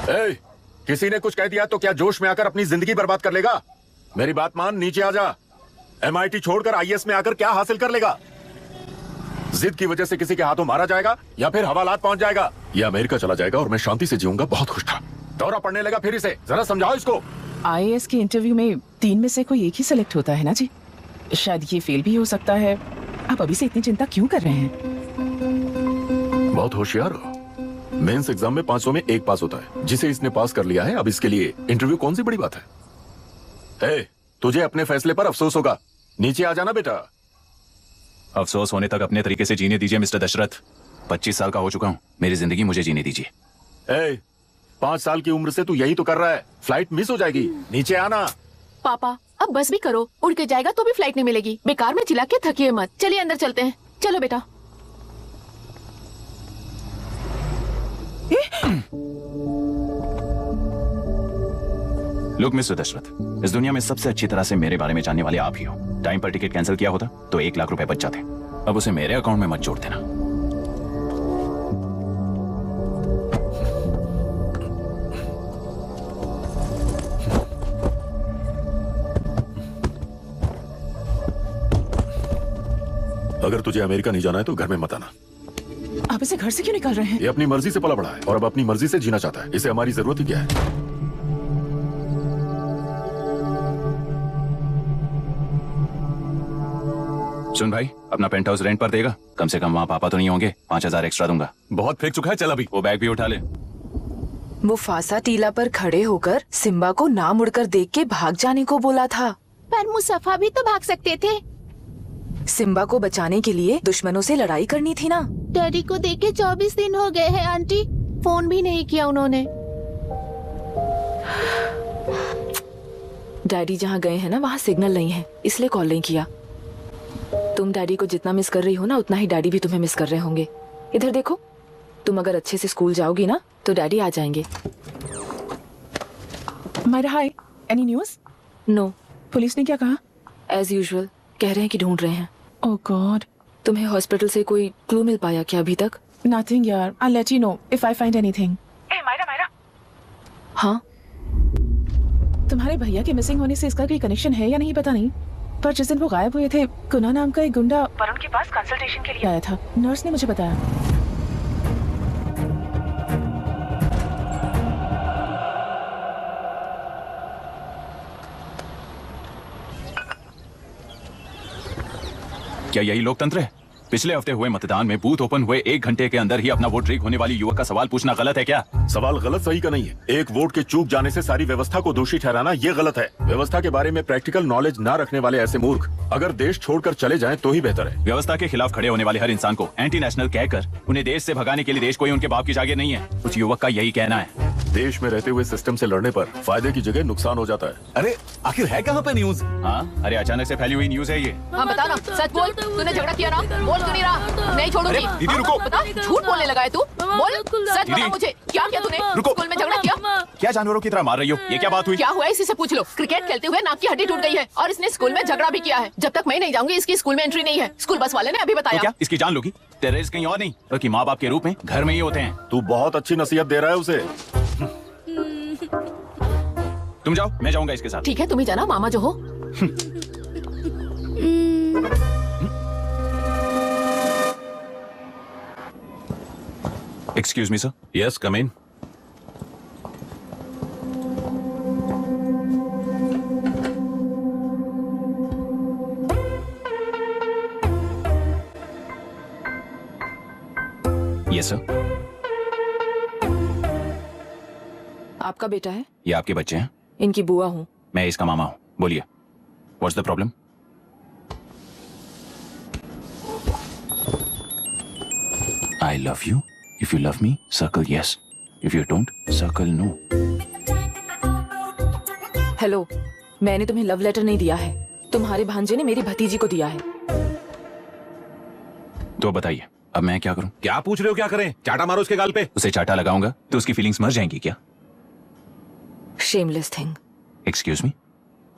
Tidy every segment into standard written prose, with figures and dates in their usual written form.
ए, किसी ने कुछ कह दिया तो क्या जोश में आकर अपनी जिंदगी बर्बाद कर लेगा? मेरी बात मान, नीचे आ जा। MIT छोड़कर IAS में आकर क्या हासिल कर लेगा? जिद की वजह से किसी के हाथों मारा जाएगा या फिर हवालात पहुंच जाएगा या अमेरिका चला जाएगा और मैं शांति से जीऊंगा। बहुत खुश था। दौरा पड़ने लगा फिर इसे, जरा समझाओ इसको। IAS के इंटरव्यू में 3 में से कोई एक ही सिलेक्ट होता है ना जी? शायद ये फेल भी हो सकता है। आप अभी से इतनी चिंता क्यों कर रहे हैं? बहुत होशियार हो। मेंस एग्जाम में 500 में 1 पास होता है, जिसे इसने पास कर लिया है। अब इसके लिए इंटरव्यू कौन सी बड़ी बात है? तुझे अपने फैसले पर अफसोस होगा। नीचे आ जाना बेटा। अफसोस होने तक अपने तरीके से जीने दीजिए मिस्टर दशरथ। 25 साल का हो चुका हूँ, मेरी जिंदगी मुझे जीने दीजिए। 5 साल की उम्र से तू यही तो कर रहा है। फ्लाइट मिस हो जाएगी, नीचे आना। पापा अब बस भी करो, उड़ के जाएगा तो भी फ्लाइट नहीं मिलेगी। बेकार में चिल्ला के थकिए मत। चलिए अंदर चलते हैं। चलो बेटा। लुक मिस्टर दशरथ, इस दुनिया में सबसे अच्छी तरह से मेरे बारे में जानने वाले आप ही हो। टाइम पर टिकट कैंसिल किया होता तो 1 लाख रुपए बच जाते। अब उसे मेरे अकाउंट में मत जोड़ देना। अगर तुझे अमेरिका नहीं जाना है तो घर में मत आना। आप इसे घर से क्यों निकाल रहे हैं? ये अपनी मर्जी से पला बड़ा है और अब अपनी मर्जी से जीना चाहता है। इसे हमारी जरूरत ही क्या है? सुन भाई, अपना पेंट हाउस रेंट पर देगा? कम से कम वहाँ पापा तो नहीं होंगे। 5000 एक्स्ट्रा दूंगा। बहुत फेंक चुका है, चल अभी। वो बैग भी उठा ले। मुफासा टीला पर खड़े होकर सिम्बा को ना मुड़कर देख के भाग जाने को बोला था। पर मुसफ़ा भी तो भाग सकते थे। सिम्बा को बचाने के लिए दुश्मनों से लड़ाई करनी थी ना। डैडी को देखे 24 दिन हो गए हैं आंटी। फोन भी नहीं किया उन्होंने। डैडी जहाँ गए हैं ना, वहाँ सिग्नल नहीं है, इसलिए कॉल नहीं किया। तुम डैडी को जितना मिस कर रही हो ना, उतना ही डैडी भी तुम्हें मिस कर रहे होंगे। इधर देखो, तुम अगर अच्छे से स्कूल जाओगी ना तो डैडी आ जाएंगे। मायरा हाय, एनी न्यूज़? नो। पुलिस ने क्या कहा? एज यूजुअल कह रहे हैं कि ढूंढ रहे हैं। ओह गॉड। तुम्हें हॉस्पिटल से कोई क्लू मिल पाया क्या अभी तक? नथिंग यार, I let you know if I find anything. Myra. हाँ, तुम्हारे भैया के मिसिंग होने से इसका कोई कनेक्शन है या नहीं पता नहीं, पर जिस दिन वो गायब हुए थे, कुना नाम का एक गुंडा वरुण के पास कंसल्टेशन के लिए आया था। नर्स ने मुझे बताया। क्या यही लोकतंत्र है? पिछले हफ्ते हुए मतदान में बूथ ओपन हुए 1 घंटे के अंदर ही अपना वोट लीक होने वाली युवक का सवाल पूछना गलत है क्या? सवाल गलत सही का नहीं है। एक वोट के चूक जाने से सारी व्यवस्था को दोषी ठहराना ये गलत है। व्यवस्था के बारे में प्रैक्टिकल नॉलेज ना रखने वाले ऐसे मूर्ख अगर देश छोड़कर चले जाएं तो ही बेहतर है। व्यवस्था के खिलाफ खड़े होने वाले हर इंसान को एंटी नेशनल कहकर उन्हें देश से भगाने के लिए देश कोई उनके बाप की जागीर नहीं है। उस युवक का यही कहना है। देश में रहते हुए सिस्टम से लड़ने पर फायदे की जगह नुकसान हो जाता है। अरे आखिर है कहाँ पे न्यूज? हाँ, अरे अचानक से फैली हुई न्यूज है ये। हाँ बता ना, सच बोल। तूने झगड़ा किया ना? बोल क्यों नहीं रहा? नहीं छोड़ूंगी। दीदी रुको। बता, झूठ बोलने लगा है तू। बोल, सच बता मुझे, क्या किया तूने? रुको। स्कूल में झगड़ा किया? क्या जानवरों की तरह मार रही हो? ये क्या बात हुई? क्या हुआ है इसी से पूछ लो। क्रिकेट खेलते हुए नाक की हड्डी टूट गई है और इसने स्कूल में झगड़ा भी किया है। जब तक मैं नहीं जाऊंगी इसकी स्कूल में एंट्री नहीं है। स्कूल बस वाले ने अभी तो बताया। क्या इसकी जान लोगी? टेररिस्ट कहीं और नहीं बल्कि माँ बाप के रूप में घर में ही होते हैं। तू बहुत अच्छी नसीहत दे रहा है उसे। तुम जाओ, मैं जाऊंगा इसके साथ। ठीक है, तुम ही जाना, मामा जो हो। Excuse me sir. Yes, come in. Yes sir. आपका बेटा है? ये आपके बच्चे हैं? इनकी बुआ हूँ। मैं इसका मामा हूँ। बोलिए, what's the problem? I love you. If you love me, circle yes. If you don't, circle no. Hello, मैंने तुम्हें लव लेटर नहीं दिया है। तुम्हारे भांजे ने मेरी भतीजी को दिया है। तो बताइए, अब मैं क्या करूं? क्या पूछ रहे हो? क्या करें? चाटा मारो उसके गाल पे। उसे चाटा लगाऊंगा तो उसकी फीलिंग्स मर जाएंगी क्या? Shameless thing. एक्सक्यूज मी,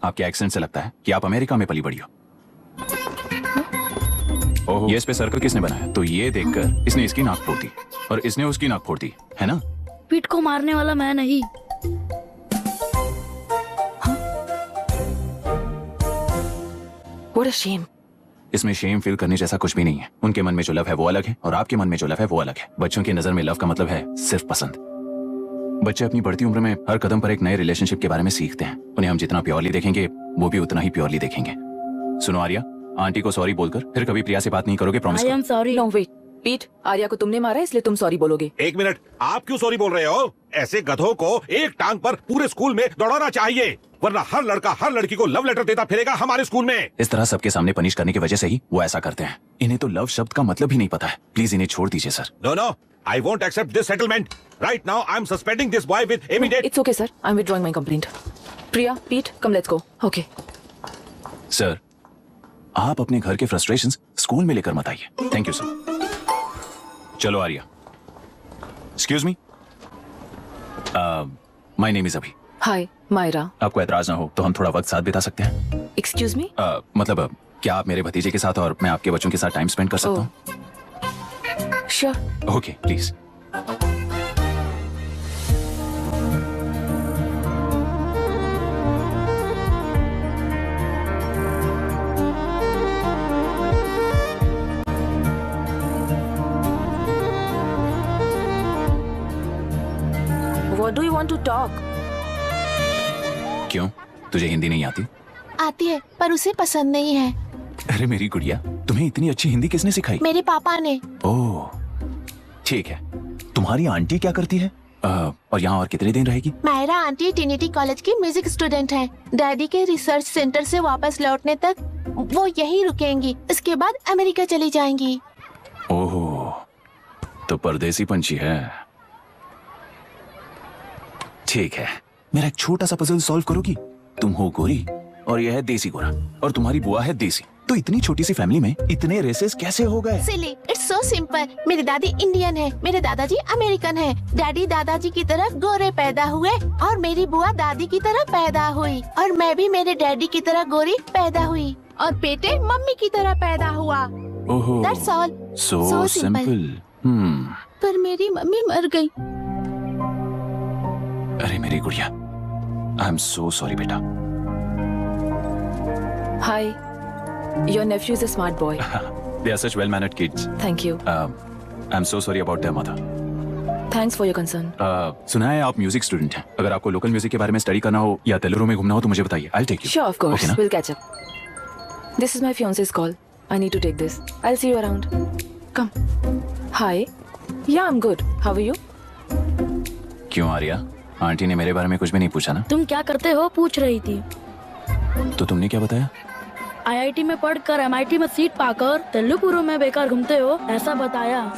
आपके एक्सेंट से लगता है कि आप अमेरिका में पली बड़ी हो। ओह, ये इस पे सर्कल किसने बनाया? तो ये देखकर इसने इसकी नाक फोड़ दी और इसने उसकी नाक फोड़ दी, है ना? पीठ को मारने वाला मैं नहीं। What a shame. इसमें शेम फील करने जैसा कुछ भी नहीं है। उनके मन में जो लव है वो अलग है और आपके मन में जो लव है वो अलग है। बच्चों की नजर में लव का मतलब है सिर्फ पसंद। बच्चे अपनी बढ़ती उम्र में हर कदम पर एक नए रिलेशनशिप के बारे में सीखते हैं। उन्हें हम जितना प्योरली देखेंगे वो भी उतना ही प्योरली देखेंगे। सुनो आर्या, आंटी को सॉरी बोलकर फिर कभी प्रिया से बात नहीं करोगे, promise I am sorry. No wait. पीट, आर्या को तुमने मारा इसलिए तुम सॉरी बोलोगे। एक मिनट, आप क्यों सॉरी बोल रहे हो? ऐसे गधों को एक टांग पर पूरे स्कूल में दौड़ाना चाहिए, वरना हर लड़का हर लड़की को लव लेटर देता फिरेगा हमारे स्कूल में। इस तरह सबके सामने पनिश करने की वजह से ही वो ऐसा करते हैं। इन्हें तो लव शब्द का मतलब ही नहीं पता है। प्लीज इन्हें छोड़ दीजिए sir. No no, I won't accept this settlement. Right now, I'm suspending this boy with immediate. It's okay, sir. I'm withdrawing my complaint. Priya, Pete, come let's go. Okay. Sir, आप अपने घर के frustrations school में लेकर मत आइए। Thank you sir. चलो Arya. Excuse me, my name is Abhi. Hi, Myra. आपको एतराज ना हो तो हम थोड़ा वक्त साथ बिता सकते हैं? Excuse me? मतलब क्या आप मेरे भतीजे के साथ और मैं आपके बच्चों के साथ टाइम स्पेंड कर सकता हूँ? Sure. Okay please. What do you want to talk? क्यों, तुझे हिंदी नहीं आती? आती है पर उसे पसंद नहीं है। अरे मेरी गुड़िया, तुम्हें इतनी अच्छी हिंदी किसने सिखाई? मेरे पापा ने। ओह ठीक है। तुम्हारी आंटी क्या करती है और यहाँ और कितने दिन रहेगी? मायरा आंटी ट्रिनिटी कॉलेज की म्यूजिक स्टूडेंट है। डैडी के रिसर्च सेंटर से वापस लौटने तक वो यहीं रुकेंगी, इसके बाद अमेरिका चली जाएंगी। ओह, तो परदेसी पंछी है। ठीक है, मेरा एक छोटा सा पजल सॉल्व करोगी? तुम हो गोरी और यह है देसी गोरा और तुम्हारी बुआ है देसी, तो इतनी छोटी सी फैमिली में इतने रेसेस कैसे हो गए? सिली, इट्स सो सिंपल। मेरी दादी इंडियन है, मेरे दादाजी अमेरिकन है। डैडी दादाजी की तरह गोरे पैदा हुए और मेरी बुआ दादी की तरह पैदा हुई और मैं भी मेरे डैडी की तरह गोरी पैदा हुई और बेटे मम्मी की तरह पैदा हुआ। ओहो, That's all. so So simple. simple. पर मेरी मम्मी मर गई। अरे मेरी गुड़िया, आई एम सो सॉरी बेटा। Hi. Your nephew is a smart boy. They are such well-mannered kids. Thank you. I'm so sorry about their mother. Thanks for your concern. सुना है आप म्यूजिक स्टूडेंट हैं। अगर आपको लोकल म्यूजिक के बारे में स्टडी करना हो या तेलुरु में घूमना हो तो मुझे बताइए। I'll take you. Sure, of course. Okay, ना? We'll catch up. This is my fiance's call. I need to take this. I'll see you around. Come. Hi. Yeah, I'm good. How are you? क्यों Arya, aunty ने मेरे बारे में कुछ भी नहीं पूछा ना? तुम क्या करते हो पूछ रही थी। तो तुमने क्या बताया? IIT में पढ़कर MIT में सीट पाकर तेलुगुरु में बेकार घूमते हो ऐसा बताया।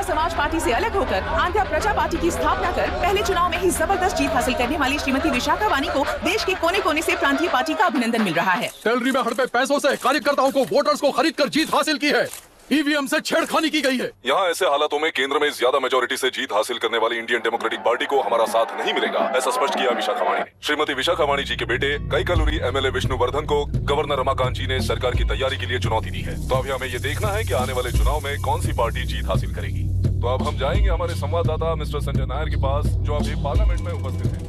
समाज पार्टी से अलग होकर आंध्र प्रजा पार्टी की स्थापना कर पहले चुनाव में ही जबरदस्त जीत हासिल करने वाली श्रीमती विशाखा वानी को देश के कोने कोने से प्रांतीय पार्टी का अभिनंदन मिल रहा है। सैलरी में हड़पे पैसों से कार्यकर्ताओं को वोटर्स को खरीद कर जीत हासिल की है। ईवीएम से छेड़खानी की गई है। यहाँ ऐसे हालातों में केंद्र में ज्यादा मेजोरिटी से जीत हासिल करने वाली इंडियन डेमोक्रेटिक पार्टी को हमारा साथ नहीं मिलेगा, ऐसा स्पष्ट किया विशाखा वाणी ने। श्रीमती विशाखा वाणी जी के बेटे कैकलूरी MLA विष्णुवर्धन को गवर्नर रमाकांत जी ने सरकार की तैयारी के लिए चुनौती दी है। तो अभी हमें ये देखना है कि आने वाले चुनाव में कौन सी पार्टी जीत हासिल करेगी। तो अब हम जाएंगे हमारे संवाददाता मिस्टर संजय नायर के पास, जो अभी पार्लियामेंट में उपस्थित है।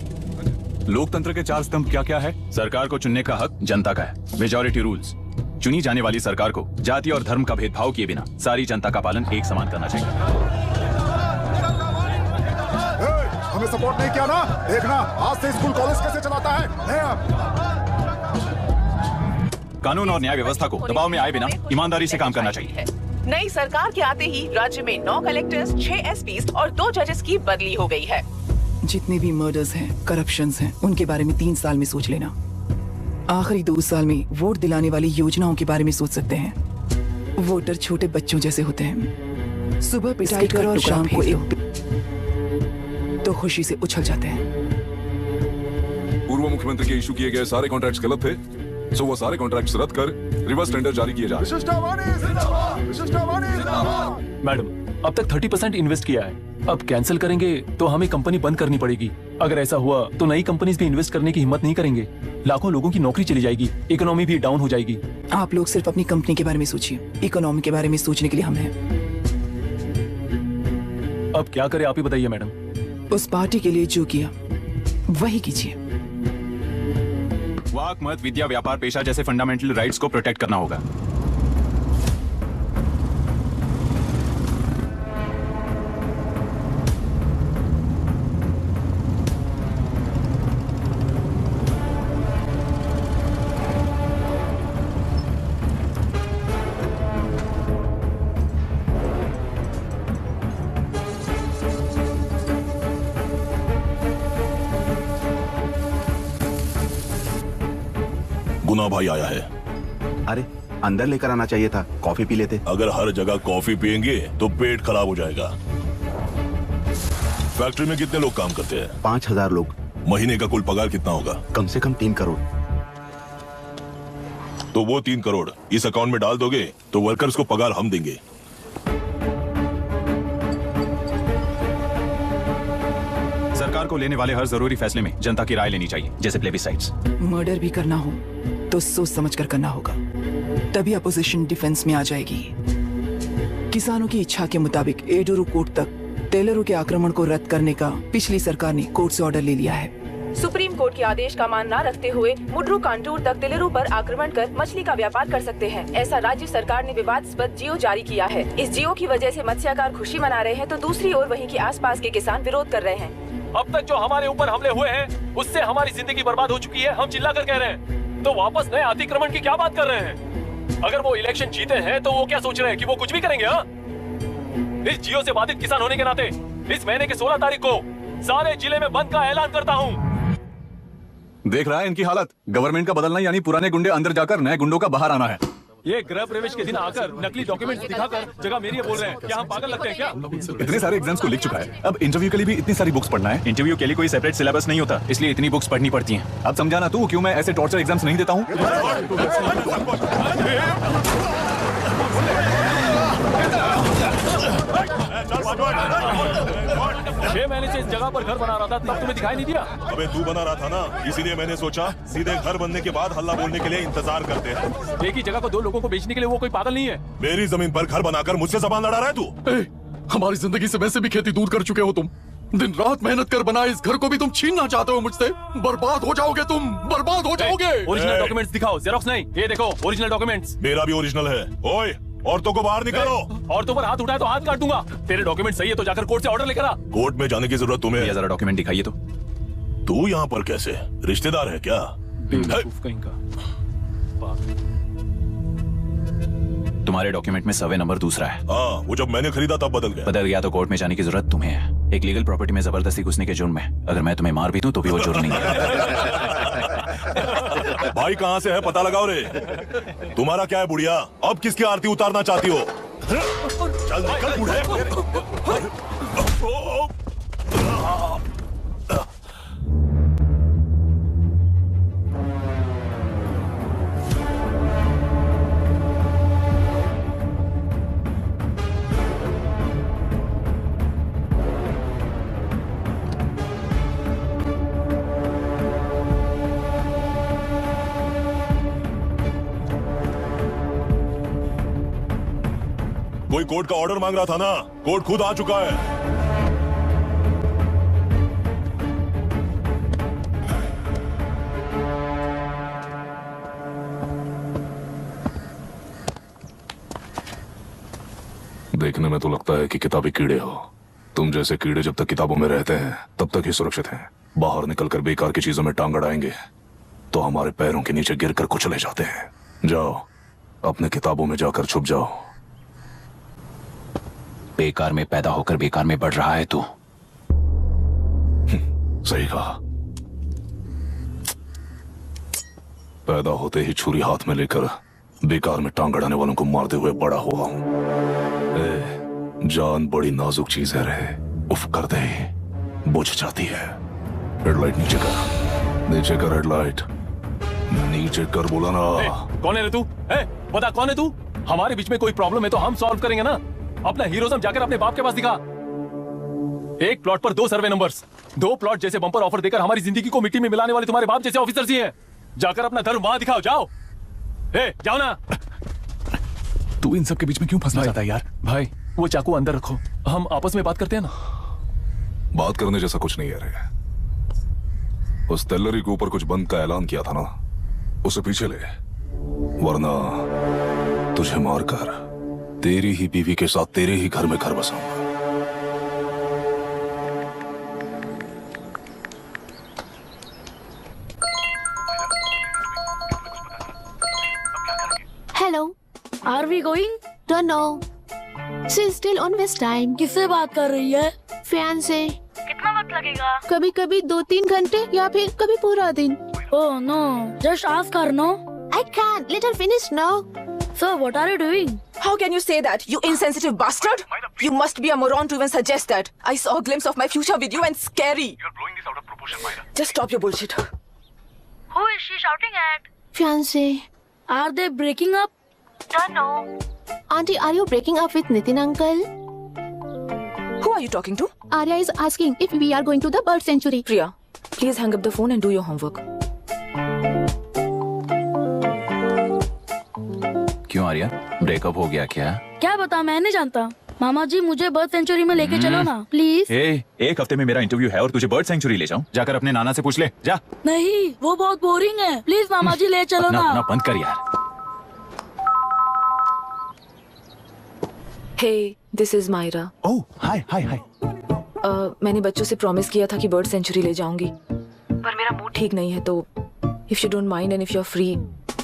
लोकतंत्र के 4 स्तंभ क्या क्या है? सरकार को चुनने का हक जनता का है। Majority rules. चुनी जाने वाली सरकार को जाति और धर्म का भेदभाव किए बिना सारी जनता का पालन एक समान करना चाहिए। हमें सपोर्ट नहीं किया ना, देखना आज से स्कूल कॉलेज कैसे चलाता है। कानून और न्याय व्यवस्था को दबाव में आए बिना ईमानदारी से काम करना चाहिए। नई सरकार के आते ही राज्य में 9 कलेक्टर्स, 6 SPs और 2 जजेस की बदली हो गई है। जितने भी मर्डर्स हैं, करप्शंस हैं, उनके बारे में 3 साल में सोच लेना। आखिरी 2 साल में वोट दिलाने वाली योजनाओं के बारे में सोच सकते हैं। वोटर छोटे बच्चों जैसे होते हैं, सुबह पिटाई कर और शाम को एक तो खुशी से उछल जाते हैं। पूर्व मुख्यमंत्री के इशू किए गए सारे कॉन्ट्रैक्ट्स गलत थे, सो वो सारे कॉन्ट्रैक्ट्स रद्द कर रिवर्स टेंडर जारी किए जा रहे हैं। मैडम, अब तक 30% इन्वेस्ट किया है, अब कैंसिल करेंगे तो हमें कंपनी बंद करनी पड़ेगी। अगर ऐसा हुआ तो नई कंपनीज भी इन्वेस्ट करने की हिम्मत नहीं करेंगे, लाखों लोगों की नौकरी चली जाएगी, इकोनॉमी भी डाउन हो जाएगी। आप लोग सिर्फ अपनी कंपनी के बारे में सोचिए, इकोनॉमी के बारे में सोचने के लिए हम हैं। अब क्या करें आप ही बताइए मैडम। उस पार्टी के लिए जो किया वही कीजिए। वाक, मत, विद्या, व्यापार, पेशा जैसे फंडामेंटल राइट्स को प्रोटेक्ट करना होगा। गुना भाई आया है। अरे अंदर लेकर आना चाहिए था, कॉफी पी लेते। अगर हर जगह कॉफी पियेंगे तो पेट खराब हो जाएगा। फैक्ट्री में कितने लोग काम करते हैं? 5000 लोग। महीने का कुल पगार कितना होगा? कम से कम 3 करोड़। तो वो 3 करोड़ इस अकाउंट में डाल दोगे तो वर्कर्स को पगार हम देंगे। सरकार को लेने वाले हर जरूरी फैसले में जनता की राय लेनी चाहिए, जैसे प्लेबिसाइट्स। मर्डर भी करना हो तो सोच समझ कर करना होगा, तभी अपोजिशन डिफेंस में आ जाएगी। किसानों की इच्छा के मुताबिक एडोरू कोर्ट तक टेलरों के आक्रमण को रद्द करने का पिछली सरकार ने कोर्ट से ऑर्डर ले लिया है। सुप्रीम कोर्ट के आदेश का मान न रखते हुए मुड्रू कांटूर तक टेलरों पर आक्रमण कर मछली का व्यापार कर सकते हैं, ऐसा राज्य सरकार ने विवादास्पद जियो जारी किया है। इस जियो की वजह से मत्स्यकार खुशी मना रहे हैं तो दूसरी ओर वहीं के आसपास के किसान विरोध कर रहे हैं। अब तक जो हमारे ऊपर हमले हुए हैं उससे हमारी जिंदगी बर्बाद हो चुकी है, हम चिल्लाकर कह रहे हैं, तो वापस नए अतिक्रमण की क्या बात कर रहे हैं? अगर वो इलेक्शन जीते हैं तो वो क्या सोच रहे हैं कि वो कुछ भी करेंगे? हाँ, इस जियो से बाधित किसान होने के नाते इस महीने की 16 तारीख को सारे जिले में बंद का ऐलान करता हूँ। देख रहा है इनकी हालत, गवर्नमेंट का बदलना यानी पुराने गुंडे अंदर जाकर नए गुंडों का बाहर आना है। ये गृह प्रवेश के दिन आकर नकली डॉक्यूमेंट दिखाकर जगह मेरी बोल रहे हैं, क्या हम पागल लगते हैं क्या? इतने सारे एग्जाम्स को लिख चुका है, अब इंटरव्यू के लिए भी इतनी सारी बुक्स पढ़ना है। इंटरव्यू के लिए कोई सेपरेट सिलेबस नहीं होता, इसलिए इतनी बुक्स पढ़नी पड़ती हैं। अब समझाना तू क्यों मैं ऐसे टॉर्चर एग्जाम्स नहीं देता हूँ। 6 महीने से इस जगह पर घर बना रहा था, तब तुम्हें दिखाई नहीं दिया? अबे तू बना रहा था ना, इसीलिए मैंने सोचा सीधे घर बनने के बाद हल्ला बोलने के लिए इंतजार करते हैं। एक ही जगह को 2 लोगों को बेचने के लिए वो कोई पागल नहीं है। मेरी जमीन पर घर बनाकर मुझसे जबान लड़ा रहा है तू? हमारी जिंदगी से वैसे भी खेती दूर कर चुके हो तुम, दिन रात मेहनत कर बनाए इस घर को भी तुम छीनना चाहते हो मुझसे। बर्बाद हो जाओगे तुम, बर्बाद हो जाओगे। ओरिजिनल डॉक्यूमेंट्स दिखाओ, जेरोक्स नहीं। ये देखो ओरिजिनल डॉक्यूमेंट्स। मेरा भी ओरिजिनल है। ओए, औरतों को बाहर निकालो। औरतों पर हाथ उठाए तो हाथ काट दूंगा। तेरे डॉक्यूमेंट सही है तो जाकर कोर्ट से ऑर्डर लेकर आ। कोर्ट में जाने की जरूरत तुम्हें है? जरा डॉक्यूमेंट दिखाइए तो। तू यहाँ पर कैसे? रिश्तेदार है क्या? बेवकूफ कहीं का। तुम्हारे डॉक्यूमेंट में सर्वे नंबर दूसरा है। हाँ, वो जब मैंने खरीदा तब बदल गया। बदल गया तो कोर्ट में जाने की जरूरत तुम्हें है। एक लीगल प्रॉपर्टी में जबरदस्ती घुसने के जुर्म में अगर मैं तुम्हें मार भी दूं तो भी वो जुर्म नहीं है। भाई कहाँ से है पता लगाओ रे। तुम्हारा क्या है बुढ़िया, अब किसकी आरती उतारना चाहती हो? चल निकल बूढ़े। कोई कोर्ट का ऑर्डर मांग रहा था ना, कोर्ट खुद आ चुका है। देखने में तो लगता है कि किताबी कीड़े हो। तुम जैसे कीड़े जब तक किताबों में रहते हैं तब तक ही सुरक्षित हैं। बाहर निकलकर बेकार की चीजों में टांग अड़ाएंगे तो हमारे पैरों के नीचे गिरकर कुचले जाते हैं। जाओ, अपने किताबों में जाकर छुप जाओ। बेकार में पैदा होकर बेकार में बढ़ रहा है तू। सही कहा। पैदा होते ही छुरी हाथ में लेकर बेकार में टांग अड़ाने वालों को मारते हुए बड़ा हुआ हूं। जान बड़ी नाजुक चीज है रे, उफ कर दे बुझ जाती है। हेडलाइट नीचे कर। नीचे कर हेडलाइट, नीचे कर बोला ना। कौन है रे तू? बता कौन है तू? हमारे बीच में कोई प्रॉब्लम है तो हम सॉल्व करेंगे ना। अपना हीरोइज्म जाकर अपने बाप के पास दिखा। एक प्लॉट पर 2 सर्वे नंबर्स, 2 प्लॉट जैसे बम्पर ऑफर देकर हमारी जिंदगी को मिट्टी में मिलाने वाले तुम्हारे बाप जैसे ऑफिसर्स ही हैं। जाकर अपना धर्म वहां दिखाओ, जाओ। जाओ ना। तू इन सब के बीच में क्यों फंसना चाहता है यार? भाई वो चाकू अंदर रखो, हम आपस में बात करते हैं ना। बात करने जैसा कुछ नहीं है रे। उस तेलरी के ऊपर कुछ बंद का ऐलान किया था ना, उसे पीछे ले, वरना तुझे मारकर तेरी ही बीवी के साथ तेरे ही घर में घर बसाऊंगा। Hello, are we going? Don't know, she is still on waste time. किससे बात कर रही है? फैन से। कितना वक्त लगेगा? कभी कभी 2-3 घंटे या फिर कभी पूरा दिन। Oh no, just ask her no. I can't. Let her finish now. So what are you doing? How can you say that, you insensitive bastard? You must be a moron to even suggest that. I saw a glimpse of my future with you and scary. You're blowing this out of proportion, Myra. Just stop your bullshit. Who is she shouting at? Fiancé. Are they breaking up? Don't know. Auntie, are you breaking up with Nitin uncle? Who are you talking to? Arya is asking if we are going to the bird sanctuary. Priya, please hang up the phone and do your homework. क्यों Arya, breakup हो गया क्या? क्या बता, मैं नहीं जानता। मामा जी मुझे बर्ड सेंचुरी में लेके चलो ना प्लीज। एक हफ्ते में मेरा इंटरव्यू है और तुझे बर्ड सेंचुरी ले जाऊं? जाकर अपने नाना से पूछ ले, जा। नहीं, वो बहुत बोरिंग है, प्लीज मामा जी ले चलो ना। अपना बंद कर यार। Hey, this is Myra. Oh, hi. मैंने बच्चों से प्रॉमिस किया था कि बर्ड सेंचुरी ले जाऊंगी, पर मेरा मूड ठीक नहीं है, तो if you don't mind and if you're free,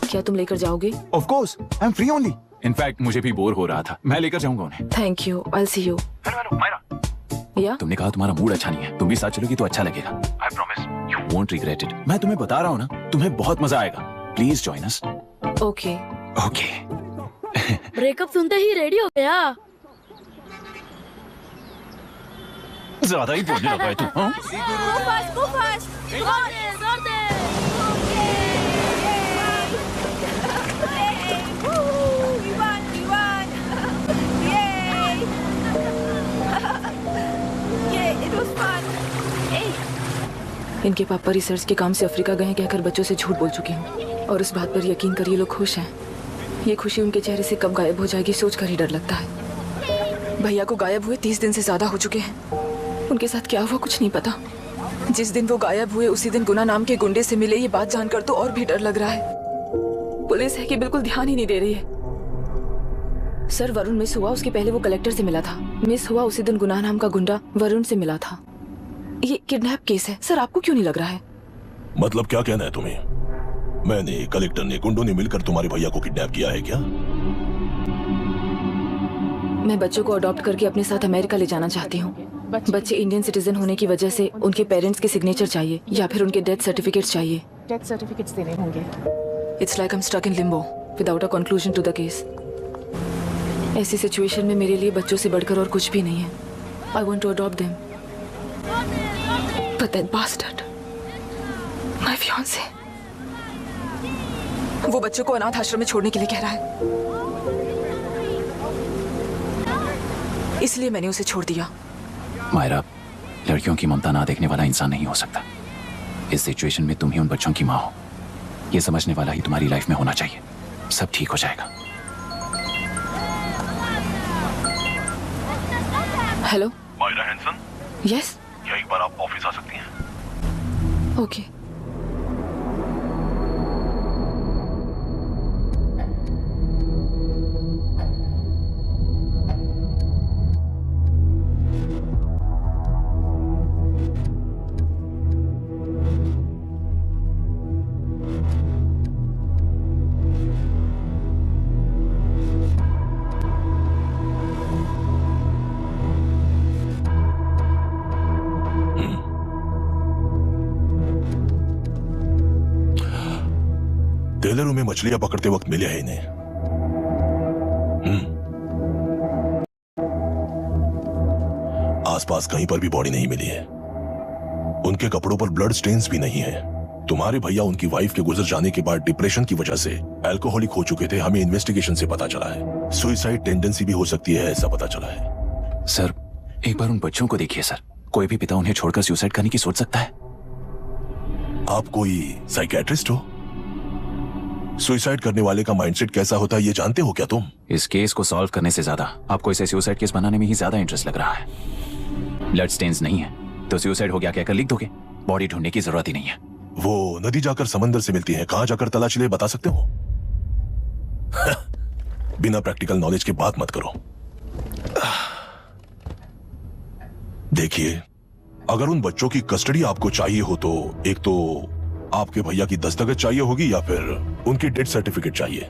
क्या तुम लेकर जाओगे? Of course, I'm free only. In fact, मुझे भी बोर हो रहा था, मैं लेकर जाऊंगा उन्हें। Thank you, I'll see you. Hello, Myra. Yeah? तुमने कहा तुम्हारा मूड अच्छा नहीं है, तुम भी साथ चलोगी तो अच्छा लगेगा। I promise, you won't regret it. मैं तुम्हें बता रहा हूँ ना, तुम्हें बहुत मजा आएगा। Please join us. Okay. Okay. Breakup सुनते ही रेडी हो गया। ज्यादा ही बोलने लगा है तू, हाँ? Go fast. जोर दे। इनके पापा रिसर्च के काम से अफ्रीका गए कहकर बच्चों से झूठ बोल चुकी हूँ, और उस बात पर यकीन कर ये लोग खुश हैं। ये खुशी उनके चेहरे से कब गायब हो जाएगी सोचकर ही डर लगता है। भैया को गायब हुए 30 दिन से ज्यादा हो चुके हैं। उनके साथ क्या हुआ कुछ नहीं पता। जिस दिन वो गायब हुए उसी दिन गुना नाम के गुंडे से मिले, ये बात जानकर तो और भी डर लग रहा है। पुलिस है कि बिल्कुल ध्यान ही नहीं दे रही है। सर, वरुण मिस हुआ, उसके पहले वो कलेक्टर से मिला था। मिस हुआ उसी दिन गुना नाम का गुंडा वरुण से मिला था। ये किडनैप केस है सर, आपको क्यों नहीं लग रहा है? मतलब क्या कहना है तुम्हें? मैंने, कलेक्टर ने, गुंडों ने मिलकर तुम्हारे भैया को किडनैप किया है क्या? मैं बच्चों को अडॉप्ट करके अपने साथ अमेरिका ले जाना चाहती हूँ। बच्चे इंडियन सिटीजन होने की वजह से उनके पेरेंट्स के सिग्नेचर चाहिए या फिर उनके डेथ सर्टिफिकेट्स चाहिए। डेथ सर्टिफिकेट्स देने होंगे। It's like I am stuck in limbo without a conclusion to the case. ऐसी सिचुएशन में मेरे लिए बच्चों से बढ़कर और कुछ भी नहीं है। I want to adopt them, but that bastard, my fiancee, वो बच्चों को अनाथ आश्रम में छोड़ने के लिए कह रहा है। इसलिए मैंने उसे छोड़ दिया। मायरा, लड़कियों की ममता ना देखने वाला इंसान नहीं हो सकता। इस सिचुएशन में तुम ही उन बच्चों की माँ हो, ये समझने वाला ही तुम्हारी लाइफ में होना चाहिए। सब ठीक हो जाएगा। Hello Myra Hansen? यस। क्या एक बार आप ऑफिस आ सकती हैं? ओके। तेलरू में मछलियां पकड़ते वक्त मिले हैं इन्हें। आसपास कहीं पर भी बॉडी नहीं मिली है। उनके कपड़ों पर ब्लड स्टेन्स भी नहीं है। तुम्हारे भैया उनकी वाइफ के गुजर जाने के बाद डिप्रेशन की वजह से अल्कोहलिक हो चुके थे। हमें इन्वेस्टिगेशन से पता चला है सुसाइड टेंडेंसी भी हो सकती है, ऐसा पता चला है। सर एक बार उन बच्चों को देखिए सर, कोई भी पिता उन्हें छोड़कर सुसाइड करने की सोच सकता है। आप कोई साइकियाट्रिस्ट हो? सुसाइड करने वाले का माइंडसेट कैसा होता है ये जानते हो क्या तुम? इस केस को सॉल्व करने से ज्यादा आपको इसे सुसाइड केस बनाने में ही ज्यादा इंटरेस्ट लग रहा है। ब्लड स्टेन्स नहीं है तो सुसाइड हो गया कहकर लिख दोगे, बॉडी ढूंढने की जरूरत ही नहीं है। वो नदी जाकर समंदर से मिलती है, कहां जाकर तलाश ले बता सकते हो? बिना प्रैक्टिकल नॉलेज के बात मत करो। देखिए, अगर उन बच्चों की कस्टडी आपको चाहिए हो तो एक तो आपके भैया की दस्तखत चाहिए होगी या फिर उनकी डेथ सर्टिफिकेट चाहिए।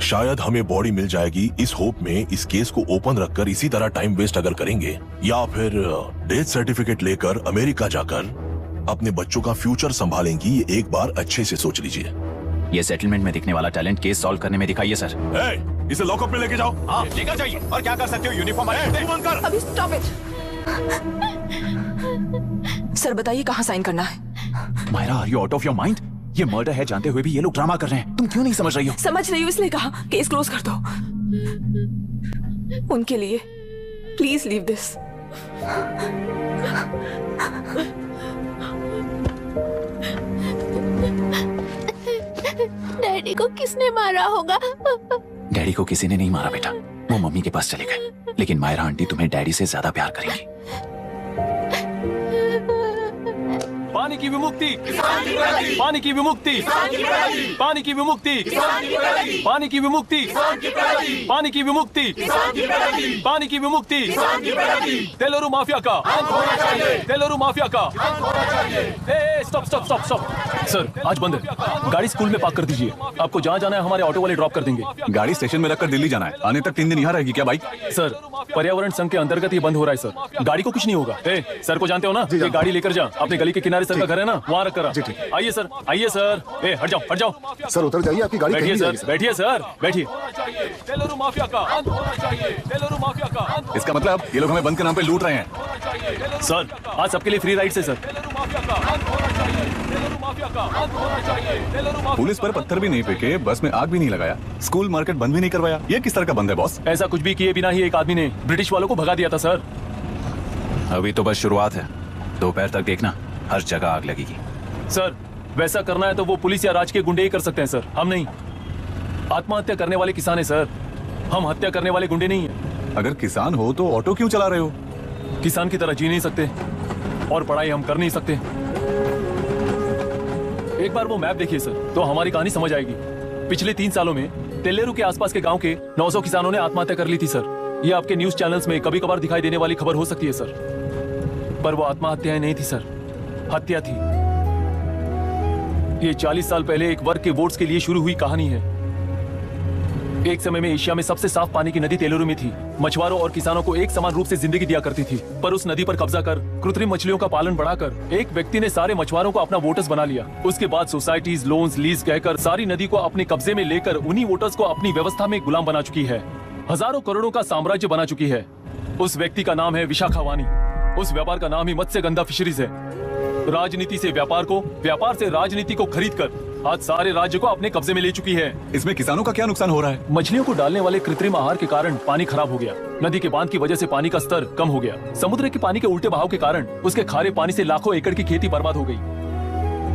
शायद हमें बॉडी मिल जाएगी इस होप में इस केस को ओपन रखकर इसी तरह टाइम वेस्ट अगर करेंगे, या फिर डेथ सर्टिफिकेट लेकर अमेरिका जाकर अपने बच्चों का फ्यूचर संभालेंगी, ये एक बार अच्छे से सोच लीजिए। ये सेटलमेंट में दिखने वाला टैलेंट केस सॉल्व करने में दिखाइए सर। इसे लॉकअप में लेके जाओ। हाँ, लेकर जाइए। और क्या कर सकते हो? यूनिफॉर्म अभी स्टॉप इट। सर बताइए कहाँ साइन करना है? Myra, are you out of your mind? ये मर्डर है जानते हुए भी ये लोग ड्रामा कर रहे हैं। तुम क्यों नहीं समझ रही हो? समझ रही हूँ इसलिए कहा केस क्लोज कर दो। उनके लिए प्लीज लीव दिस। डैडी को किसने मारा होगा? डैडी को किसी ने नहीं मारा बेटा, वो मम्मी के पास चले गए। लेकिन मायरा आंटी तुम्हें डैडी से ज्यादा प्यार करेंगी। पानी की विमुक्ति, पानी की विमुक्ति, पानी की विमुक्ति, पानी की विमुक्ति, पानी की विमुक्ति, पानी की विमुक्ति, तेलुरु माफिया का, तेलुरु माफिया का। Stop stop stop stop. Sir आज बंद है, गाड़ी स्कूल में पार्क कर दीजिए। आपको जहाँ जाना है हमारे ऑटो वाले ड्रॉप कर देंगे। गाड़ी स्टेशन में रखकर दिल्ली जाना है, आने तक 3 दिन यहाँ रहेगी क्या बाइक? सर पर्यावरण संघ के अंतर्गत ये बंद हो रहा है सर, गाड़ी को कुछ नहीं होगा। सर को जानते हो ना, ये गाड़ी लेकर जा, अपने गली के किनारे सर का घर है ना, वहाँ रख कर। आइए सर, आइए सर। हट जाओ हट जाओ सर, उतर जाइए, आपकी गाड़ी बैठिए सर, बैठिए सर, बैठिए। तेलुरु माफिया का अंत होना चाहिए, तेलुरु माफिया का अंत। इसका मतलब ये लोग हमें बंद के नाम पे लूट रहे हैं। सर आज सबके लिए फ्री राइड से सर। पुलिस पर पत्थर भी नहीं फेंके, बस में आग भी नहीं लगाया, स्कूल मार्केट बंद भी नहीं करवाया, ये किस तरह का बंद है बॉस? ऐसा कुछ भी किए बिना ही एक आदमी ने ब्रिटिश वालों को भगा दिया था सर। अभी तो बस शुरुआत है, दोपहर तक देखना हर जगह आग लगेगी। सर वैसा करना है तो वो पुलिस या राज के गुंडे ही कर सकते हैं सर, हम नहीं। आत्महत्या करने वाले किसान है सर, हम हत्या करने वाले गुंडे नहीं है। अगर किसान हो तो ऑटो क्यों चला रहे हो? किसान की तरह जी नहीं सकते और पढ़ाई हम कर नहीं सकते। एक बार वो मैप देखिए सर तो हमारी कहानी समझ आएगी। पिछले 3 सालों में तेलेरू के आसपास के गांव के 900 किसानों ने आत्महत्या कर ली थी सर। ये आपके न्यूज चैनल्स में कभी कभार दिखाई देने वाली खबर हो सकती है सर, पर वो आत्महत्याएं नहीं थी सर, हत्या थी। ये 40 साल पहले एक वर्ग के वोट्स के लिए शुरू हुई कहानी है। एक समय में एशिया में सबसे साफ पानी की नदी तेलुरु में थी। मछुआरों और किसानों को एक समान रूप से जिंदगी दिया करती थी, पर उस नदी पर कब्जा कर कृत्रिम मछलियों का पालन बढ़ाकर एक व्यक्ति ने सारे मछुआरों को अपना वोटर्स बना लिया। उसके बाद सोसाइटीज, लोन्स, लीज कहकर सारी नदी को अपने कब्जे में लेकर उन्हीं वोटर्स को अपनी व्यवस्था में गुलाम बना चुकी है। हजारों करोड़ों का साम्राज्य बना चुकी है। उस व्यक्ति का नाम है विशाखा वानी। उस व्यापार का नाम ही मत्स्यगंधा फिशरीज है। राजनीति से व्यापार को, व्यापार से राजनीति को खरीद कर आज सारे राज्य को अपने कब्जे में ले चुकी है। इसमें किसानों का क्या नुकसान हो रहा है? मछलियों को डालने वाले कृत्रिम आहार के कारण पानी खराब हो गया। नदी के बांध की वजह से पानी का स्तर कम हो गया। समुद्र के पानी के उल्टे बहाव के कारण उसके खारे पानी से लाखों एकड़ की खेती बर्बाद हो गई।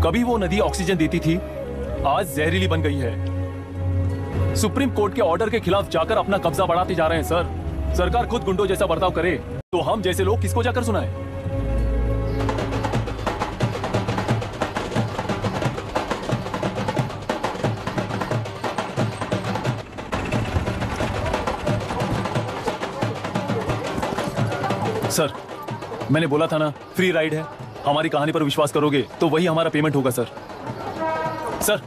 कभी वो नदी ऑक्सीजन देती थी, आज जहरीली बन गई है। सुप्रीम कोर्ट के ऑर्डर के खिलाफ जाकर अपना कब्जा बढ़ाते जा रहे हैं सर। सरकार खुद गुंडों जैसा बर्ताव करे तो हम जैसे लोग किसको जाकर सुनाए? सर मैंने बोला था ना, फ्री राइड है। हमारी कहानी पर विश्वास करोगे तो वही हमारा पेमेंट होगा सर। सर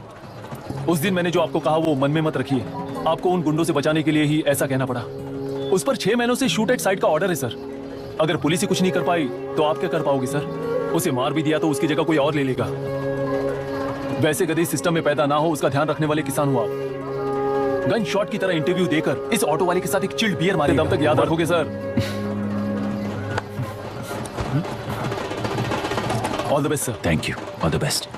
उस दिन मैंने जो आपको कहा वो मन में मत रखिए। आपको उन गुंडों से बचाने के लिए ही ऐसा कहना पड़ा। उस पर 6 महीनों से शूट एट साइट का ऑर्डर है सर। अगर पुलिस ही कुछ नहीं कर पाई तो आप क्या कर पाओगे सर? उसे मार भी दिया तो उसकी जगह कोई और ले लेगा। वैसे गधे सिस्टम में पैदा ना हो उसका ध्यान रखने वाले किसान हो आप। गन शॉट की तरह इंटरव्यू देकर इस ऑटो वाले के साथ एक चिल्ड बियर मारे दम तक याद रखोगे sir. All the best sir. Thank you, all the best.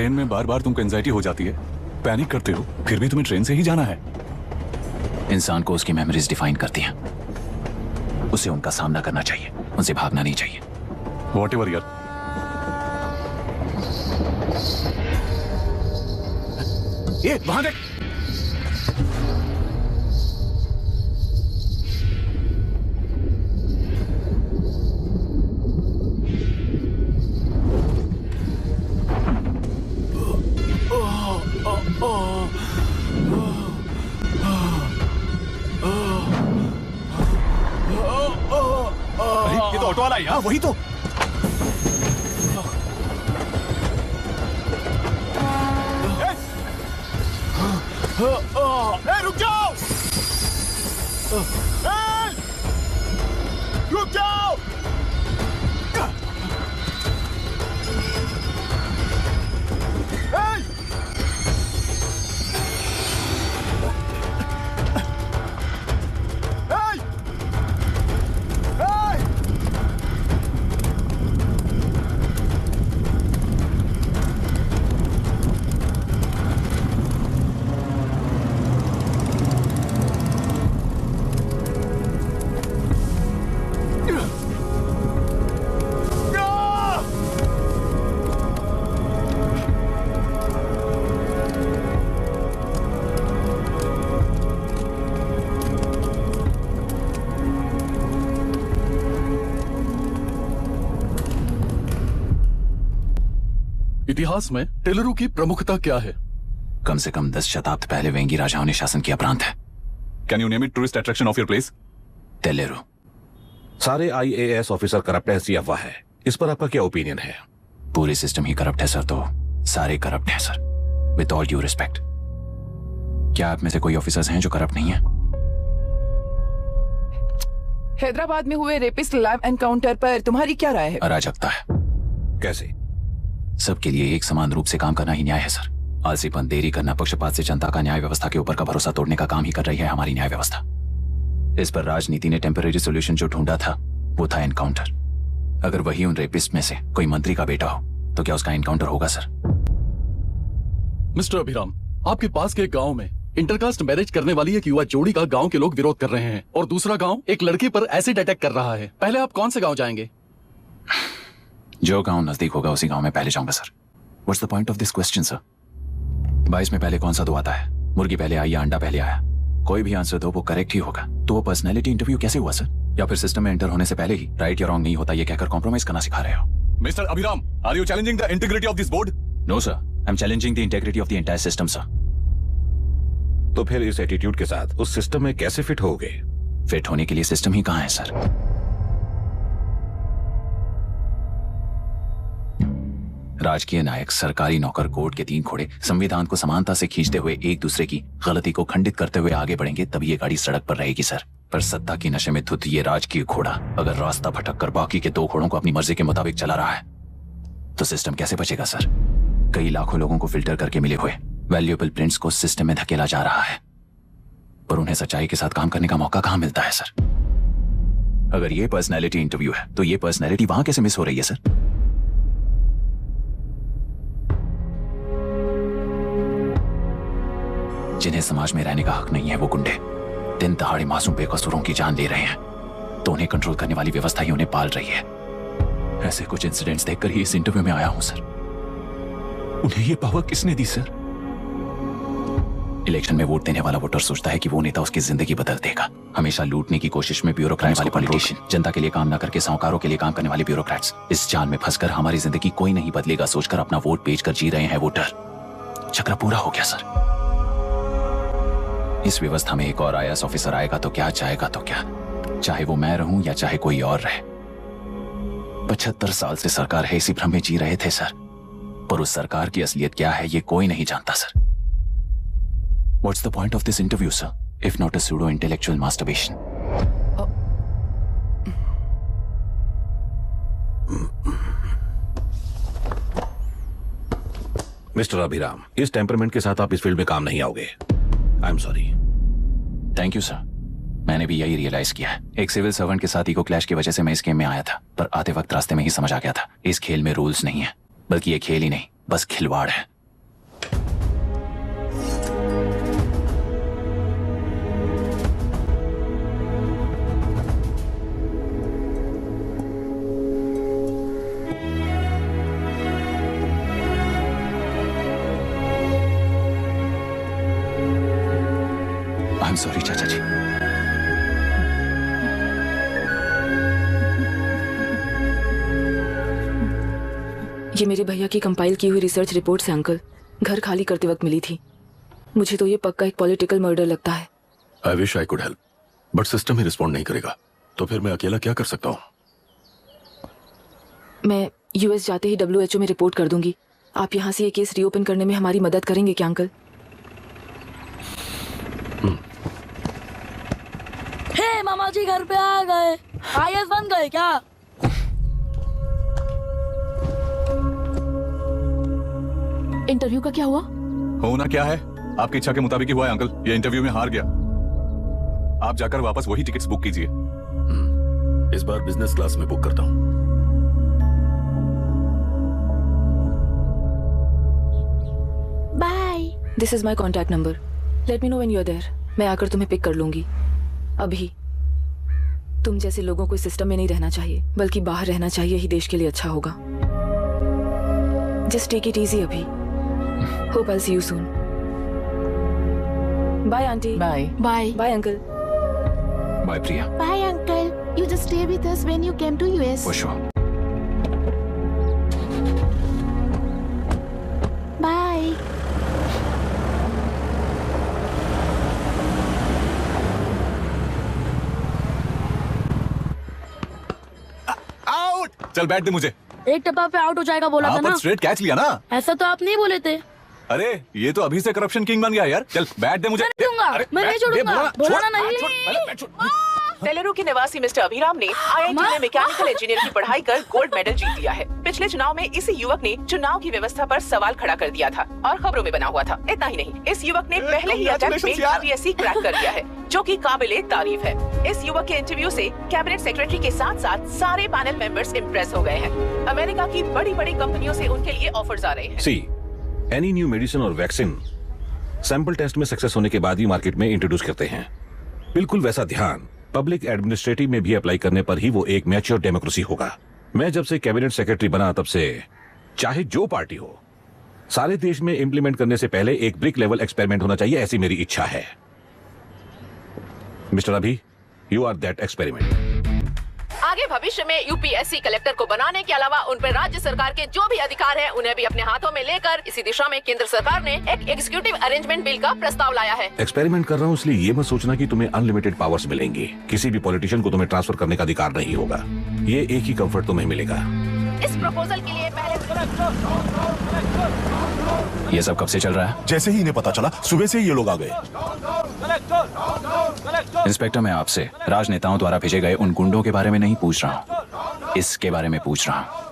Train में बार बार तुमको एंजाइटी हो जाती है, पैनिक करते हो, फिर भी तुम्हें ट्रेन से ही जाना है। इंसान को उसकी मेमोरीज डिफाइन करती हैं। उसे उनका सामना करना चाहिए, उनसे भागना नहीं चाहिए। व्हाटएवर यार। ये वहां देख। अरे ये तो ऑटो वाला है। वही तो। रुक जाओ, रुक जाओ। इतिहास में टेलरू की प्रमुखता क्या है? कम से कम 10 शताब्दी पहले वेंगी राजाओं ने शासन किया प्रांत है। Can you name it tourist attraction of your place? टेलेरू। सारे IAS ऑफिसर करप्ट है, ऐसी अफवाह है। इस पर आपका क्या ओपिनियन है? पूरे सिस्टम ही करप्ट है सर, तो सारे करप्ट हैं sir. With all due respect, क्या आप में से कोई ऑफिसर्स हैं जो करप्ट नहीं है? हैदराबाद में हुए रेपिस्ट लाइव एनकाउंटर पर तुम्हारी क्या राय है? अराजकता है। कैसे? सबके लिए एक समान रूप से काम करना ही न्याय है सर। आलसीपन, देरी करना, पक्षपात से जनता का न्याय व्यवस्था के ऊपर का भरोसा तोड़ने का काम ही कर रही है हमारी न्याय व्यवस्था। इस पर राजनीति ने टेम्परेरी सोल्यूशन जो ढूंढा था वो था एनकाउंटर। अगर वही उन रेपिस्ट में से कोई मंत्री का बेटा हो तो क्या उसका एनकाउंटर होगा सर? मिस्टर अभिराम, आपके पास के गांव में इंटरकास्ट मैरिज करने वाली एक युवा जोड़ी का गांव के लोग विरोध कर रहे हैं और दूसरा गांव एक लड़के पर एसिड अटैक कर रहा है। पहले आप कौन से गांव जाएंगे? जो गांव नजदीक होगा उसी गांव में पहले जाऊंगा sir. What's the point of this question sir? 22 में पहले कौन सा दो आता है? मुर्गी पहले आई या अंडा पहले आया? कोई भी आंसर दो वो करेक्ट ही होगा। तो वो पर्सनैलिटी इंटरव्यू कैसे हुआ सर? या फिर सिस्टम में एंटर होने से पहले ही राइट या रॉन्ग नहीं होता ये कहकर कॉम्प्रोमाइज करना सिखा रहे हो? Mister Abhiram, are you challenging the integrity of this board? No sir, I am challenging the integrity of the entire system sir. तो फिर इस एटीट्यूड के साथ उस सिस्टम में कैसे फिट होगे? फिट होने के लिए सिस्टम ही कहां है सर? राजकीय नायक, सरकारी नौकर, कोर्ट के 3 घोड़े संविधान को समानता से खींचते हुए एक दूसरे की गलती को खंडित करते हुए आगे बढ़ेंगे तभी ये गाड़ी सड़क पर रहेगी सर। पर सत्ता की नशे में धुत ये राजकीय घोड़ा अगर रास्ता भटक कर बाकी के 2 घोड़ों को अपनी मर्जी के मुताबिक चला रहा है तो सिस्टम कैसे बचेगा सर? कई लाखों लोगों को फिल्टर करके मिले हुए वैल्यूएबल प्रिंट्स को सिस्टम में धकेला जा रहा है, पर उन्हें सच्चाई के साथ काम करने का मौका कहां मिलता है सर? अगर ये पर्सनैलिटी इंटरव्यू है तो ये पर्सनैलिटी वहां कैसे मिस हो रही है सर? जिन्हें समाज में रहने का हक नहीं है वो गुंडे दिन दहाड़े मासूम बेकसूरों की जान ले रहे हैं तो उन्हें कंट्रोल करने वाली व्यवस्था ही उन्हें पाल रही है। ऐसे कुछ इंसिडेंट्स देखकर ही इस इंटरव्यू में आया हूं सर। उन्हें ये पावर किसने दी सर? इलेक्शन में वोट देने वाला वोटर सोचता है कि वो नेता उसकी जिंदगी बदल देगा। हमेशा लूटने की कोशिश में ब्यूरोक्रेट्स वाले पॉलिटिशियन, जनता के लिए काम न करके साहूकारों के लिए काम करने वाले ब्यूरोक्रेट्स इस जाल में फंसकर हमारी जिंदगी कोई नहीं बदलेगा सोचकर अपना वोट बेचकर जी रहे हैं वोटर। चक्र पूरा हो गया सर। इस व्यवस्था में एक और IAS ऑफिसर आएगा तो क्या, जाएगा तो क्या, चाहे वो मैं रहूं या चाहे कोई और रहे। 75 साल से सरकार है इसी भ्रम में जी रहे थे सर, पर उस सरकार की असलियत क्या है ये कोई नहीं जानता sir. What's the point of this interview, sir, if not a pseudo-intellectual masturbation? Mister Abhiram, इस टेम्परमेंट के साथ आप इस फील्ड में काम नहीं आओगे। I am sorry. Thank you sir. मैंने भी यही रियलाइज किया है। एक सिविल सर्वेंट के साथ ईगो क्लैश की वजह से मैं इस गेम में आया था, पर आते वक्त रास्ते में ही समझ आ गया था इस खेल में रूल्स नहीं है, बल्कि ये खेल ही नहीं बस खिलवाड़ है। एम सॉरी चाचा जी। ये मेरे भैया की कंपाइल की हुई रिसर्च रिपोर्ट से अंकल, घर खाली करते वक्त मिली थी। मुझे तो ये पक्का एक पॉलिटिकल मर्डर लगता है। I wish I could help, but system he respond नहीं करेगा, तो फिर मैं अकेला क्या कर सकता हूँ? मैं यूएस जाते ही WHO में रिपोर्ट कर दूंगी। आप यहाँ से ये केस रीओपन करने में हमारी मदद करेंगे क्या अंकल? हे मामा जी घर पे आ गए। IS बन गए क्या? इंटरव्यू का क्या हुआ? होना क्या है, आपकी इच्छा के मुताबिक ही हुआ है अंकल। ये इंटरव्यू में हार गया। आप जाकर वापस वही टिकट्स बुक कीजिए। इस बार बिजनेस क्लास में बुक करता हूँ। Bye. This is my contact number. Let me know when you are there. मैं आकर तुम्हें पिक कर लूंगी। अभी तुम जैसे लोगों को इस सिस्टम में नहीं रहना चाहिए, बल्कि बाहर रहना चाहिए ही देश के लिए अच्छा होगा। जस्ट टेक इट इजी अभी। Hope I see you soon. Bye aunty. Bye bye bye uncle. Bye Priya. Bye uncle. You just stay with us when you came to US. For sure. Bye. Out. चल बैठ दे मुझे। एक टप्पा पे out हो जाएगा बोला था ना। स्ट्रेट कैच लिया ना। ऐसा तो आप नहीं बोले थे। अरे ये तो अभी से करप्शन किंग बन गया यार। चल बैठ दे मुझे। मैं नहीं दूंगा, मैं नहीं छोड़ूंगा। बोला ना नहीं। तेलुरु के निवासी मिस्टर अभिराम ने IIT में मैकेनिकल इंजीनियर की पढ़ाई कर गोल्ड मेडल जीत लिया है। पिछले चुनाव में इसी युवक ने चुनाव की व्यवस्था पर सवाल खड़ा कर दिया था और खबरों में बना हुआ था। इतना ही नहीं, इस युवक ने पहले ही अटेम्प्ट में UPSC क्रैक कर लिया है, जो कि काबिले तारीफ है। इस युवक के इंटरव्यू से कैबिनेट सेक्रेटरी के साथ साथ सारे पैनल मेंबर्स इम्प्रेस हो गए हैं। अमेरिका की बड़ी बड़ी कंपनियों से उनके लिए ऑफर्स आ रहे हैं। सी एनी न्यू मेडिसिन और वैक्सीन सैंपल टेस्ट में सक्सेस होने के बाद ही मार्केट में इंट्रोड्यूस करते हैं। बिल्कुल वैसा ध्यान पब्लिक एडमिनिस्ट्रेटिव में भी अप्लाई करने पर ही वो एक मैच्योर डेमोक्रेसी होगा। मैं जब से कैबिनेट सेक्रेटरी बना तब से चाहे जो पार्टी हो, सारे देश में इंप्लीमेंट करने से पहले एक ब्रिक लेवल एक्सपेरिमेंट होना चाहिए, ऐसी मेरी इच्छा है। मिस्टर अभी, यू आर दैट एक्सपेरिमेंट। आगे भविष्य में यूपीएससी कलेक्टर को बनाने के अलावा उन पर राज्य सरकार के जो भी अधिकार हैं, उन्हें भी अपने हाथों में लेकर इसी दिशा में केंद्र सरकार ने एक एग्जीक्यूटिव अरेंजमेंट बिल का प्रस्ताव लाया है। एक्सपेरिमेंट कर रहा हूँ इसलिए ये मत सोचना कि तुम्हें अनलिमिटेड पावर्स मिलेंगे। किसी भी पॉलिटिशियन को तुम्हें ट्रांसफर करने का अधिकार नहीं होगा। ये एक ही कंफर्ट तुम्हें मिलेगा। इस प्रपोजल के लिए पहले ये सब कब से चल रहा है? जैसे ही इन्हें पता चला, सुबह से ही ये लोग आ गए। इंस्पेक्टर, मैं आपसे राजनेताओं द्वारा भेजे गए उन गुंडों के बारे में नहीं पूछ रहा हूँ, इसके बारे में पूछ रहा हूँ।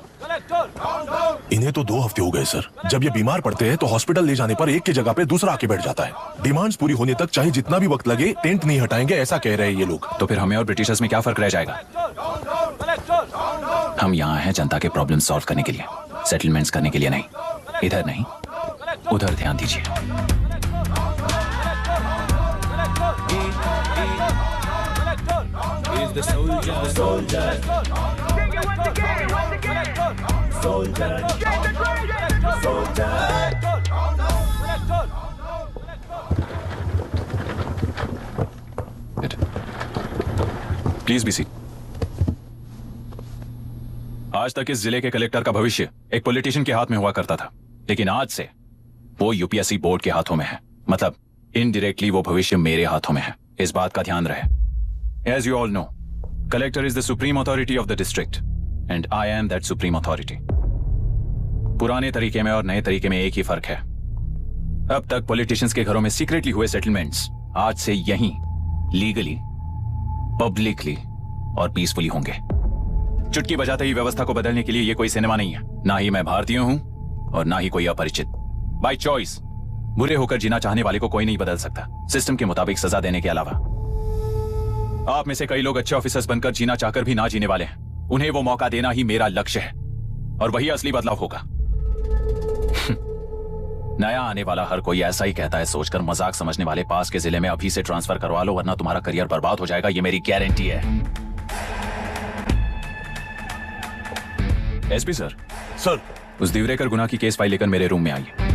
इन्हें तो 2 हफ्ते हो गए सर। जब ये बीमार पड़ते हैं तो हॉस्पिटल ले जाने पर एक की जगह पे दूसरा आके बैठ जाता है। डिमांड्स पूरी होने तक चाहे जितना भी वक्त लगे, टेंट नहीं हटाएंगे, ऐसा कह रहे हैं ये लोग। तो फिर हमें और ब्रिटिशर्स में क्या फर्क रह जाएगा? हम यहाँ हैं जनता के प्रॉब्लम सॉल्व करने के लिए, सेटलमेंट्स करने के लिए नहीं। इधर नहीं, उधर ध्यान दीजिए। Please be seat. आज तक इस जिले के कलेक्टर का भविष्य एक पॉलिटिशियन के हाथ में हुआ करता था, लेकिन आज से वो यूपीएससी बोर्ड के हाथों में है। मतलब इनडायरेक्टली वो भविष्य मेरे हाथों में है। इस बात का ध्यान रहे। As you all know, collector is the supreme authority of the district and I am that supreme authority. पुराने तरीके में और नए तरीके में एक ही फर्क है। अब तक पॉलिटिशियंस के घरों में सीक्रेटली हुए सेटलमेंट्स आज से यहीं लीगली, पब्लिकली और पीसफुली होंगे। चुटकी बजाते ही व्यवस्था को बदलने के लिए ये कोई सिनेमा नहीं है। ना ही मैं भारतीय हूं और ना ही कोई अपरिचित। बाय चॉइस बुरे होकर जीना चाहने वाले को कोई नहीं बदल सकता, सिस्टम के मुताबिक सजा देने के अलावा। आप में से कई लोग अच्छे ऑफिसर्स बनकर जीना चाहकर भी ना जीने वाले हैं। उन्हें वो मौका देना ही मेरा लक्ष्य है और वही असली बदलाव होगा। नया आने वाला हर कोई ऐसा ही कहता है सोचकर मजाक समझने वाले पास के जिले में अभी से ट्रांसफर करवा लो, वरना तुम्हारा करियर बर्बाद हो जाएगा। ये मेरी गारंटी है। SP sir. सर। उस दिवरेकर गुना की केस फाइल लेकर मेरे रूम में आइए।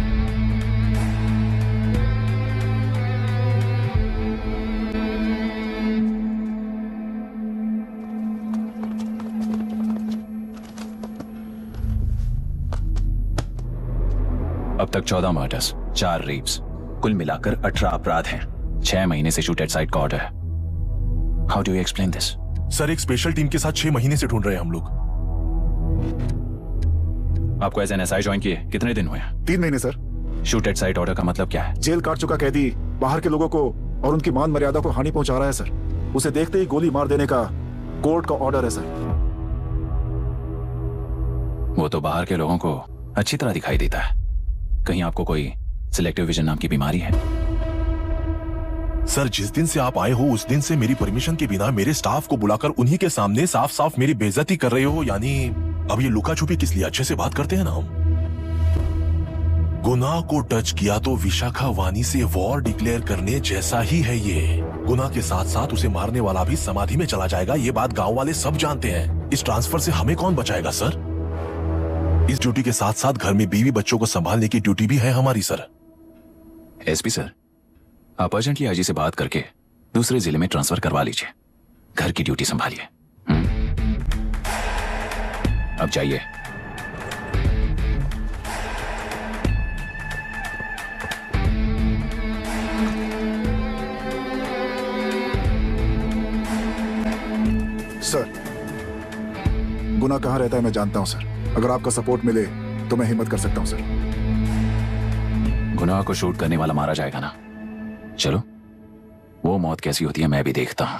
तक 14 मर्डर्स, 4 रेप्स, कुल मिलाकर 18 अपराध हैं। 6 महीने से शूट एट साइट का ऑर्डर है। How do you explain this? Sir, एक स्पेशल टीम के साथ 6 महीने से ढूंढ रहे हैं हम लोग। आपको एज एन एसआई ज्वाइन किए कितने दिन हुए? 3 महीने sir. Shoot at site order का मतलब क्या है? जेल काट चुका कैदी बाहर के लोगों को और उनकी मान मर्यादा को हानि पहुंचा रहा है सर। उसे देखते ही गोली मार देने का कोर्ट का ऑर्डर है सर। वो तो बाहर के लोगों को अच्छी तरह दिखाई देता है। कहीं आपको कोई सिलेक्टिव विजन नाम की बीमारी है? सर, जिस दिन से आप आए हो उस दिन से मेरी परमिशन के बिना मेरे स्टाफ को बुलाकर उन्हीं के सामने साफ साफ मेरी बेइज्जती कर रहे हो। यानी अब ये लुका छुपी किस लिए? अच्छे से बात करते हैं ना हम। गुनाह को टच किया तो विशाखा वानी से वॉर डिक्लेयर करने जैसा ही है ये। गुनाह के साथ साथ उसे मारने वाला भी समाधि में चला जाएगा। ये बात गांव वाले सब जानते हैं। इस ट्रांसफर से हमें कौन बचाएगा सर? इस ड्यूटी के साथ साथ घर में बीवी बच्चों को संभालने की ड्यूटी भी है हमारी सर। एसपी सर, आप अर्जेंटली आईजी से बात करके दूसरे जिले में ट्रांसफर करवा लीजिए। घर की ड्यूटी संभालिए। अब जाइए। सर, गुनाह कहाँ रहता है मैं जानता हूं सर। अगर आपका सपोर्ट मिले तो मैं हिम्मत कर सकता हूं सर। गुनाह को शूट करने वाला मारा जाएगा ना? चलो, वो मौत कैसी होती है मैं भी देखता हूं।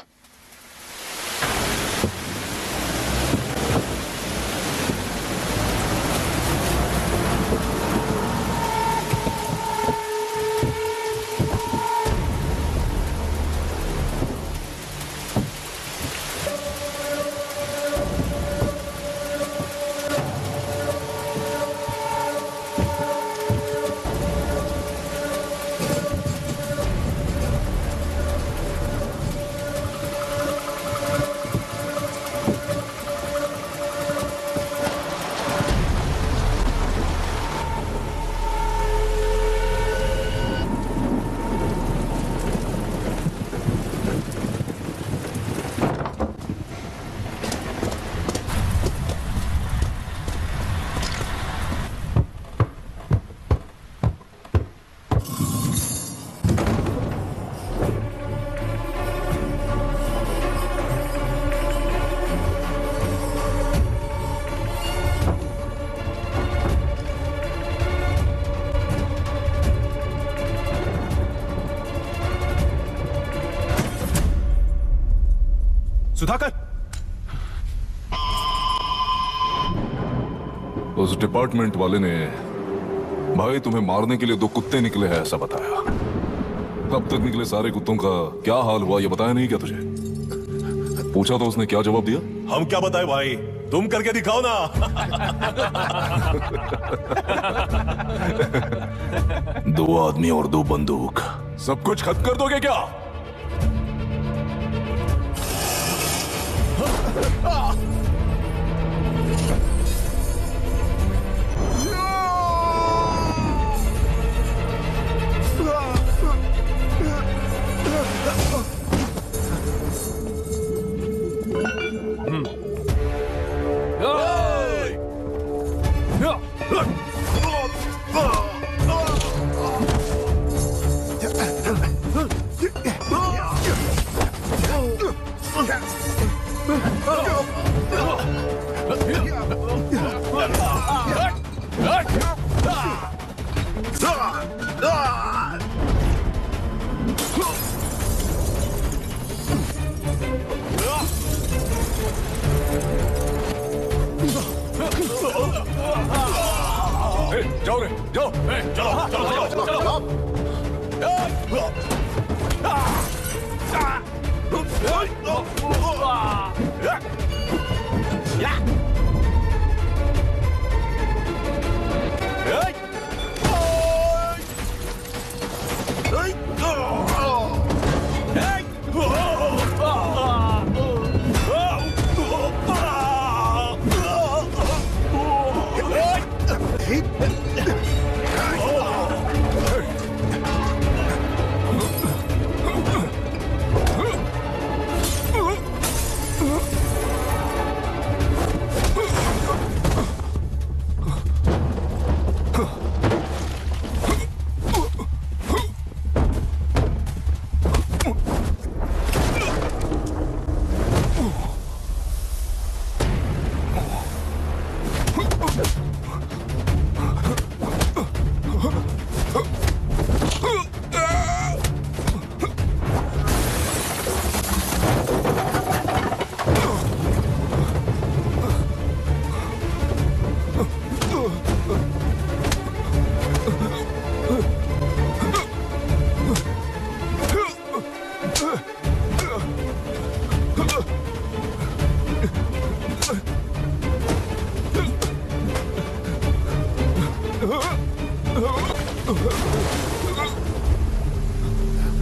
सुधाकर, उस डिपार्टमेंट वाले ने भाई तुम्हें मारने के लिए 2 कुत्ते निकले हैं ऐसा बताया। अब तक निकले सारे कुत्तों का क्या हाल हुआ ये बताया नहीं क्या तुझे? पूछा तो उसने क्या जवाब दिया? हम क्या बताए भाई, तुम करके दिखाओ ना। 2 आदमी और 2 बंदूक, सब कुछ खत्म कर दोगे क्या? जाओ रे, जाओ, चलो।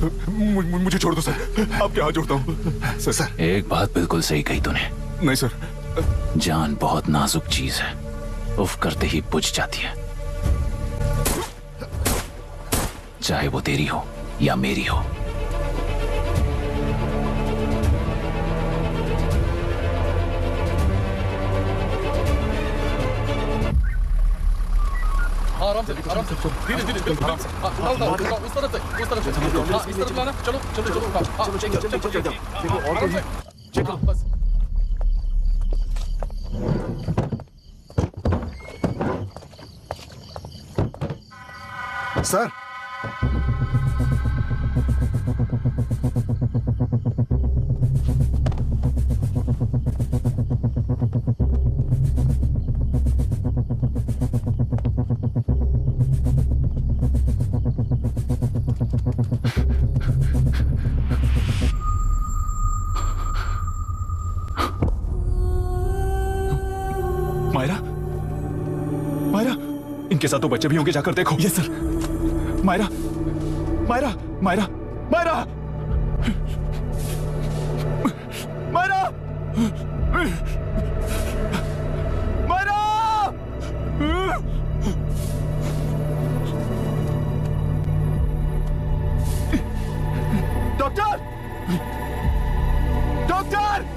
मुझे छोड़ दो सर, आपके हाथ जोड़ता हूँ सर। एक बात बिल्कुल सही कही तूने। नहीं सर। जान बहुत नाजुक चीज है, उफ करते ही बुझ जाती है, चाहे वो तेरी हो या मेरी हो। आराम से धीरे धीरे बिल्कुल आराम से। उस तरफ से, उस तरफ से, इस तरफ लाना। चलो चलो चलो देखो और कोई है, चलो बस। सर मायरा, मायरा, इनके साथ तो बच्चे भी होंगे, जाकर देखो। Yes sir. Myra, Myra, Myra, Myra, Myra, Myra, doctor, doctor.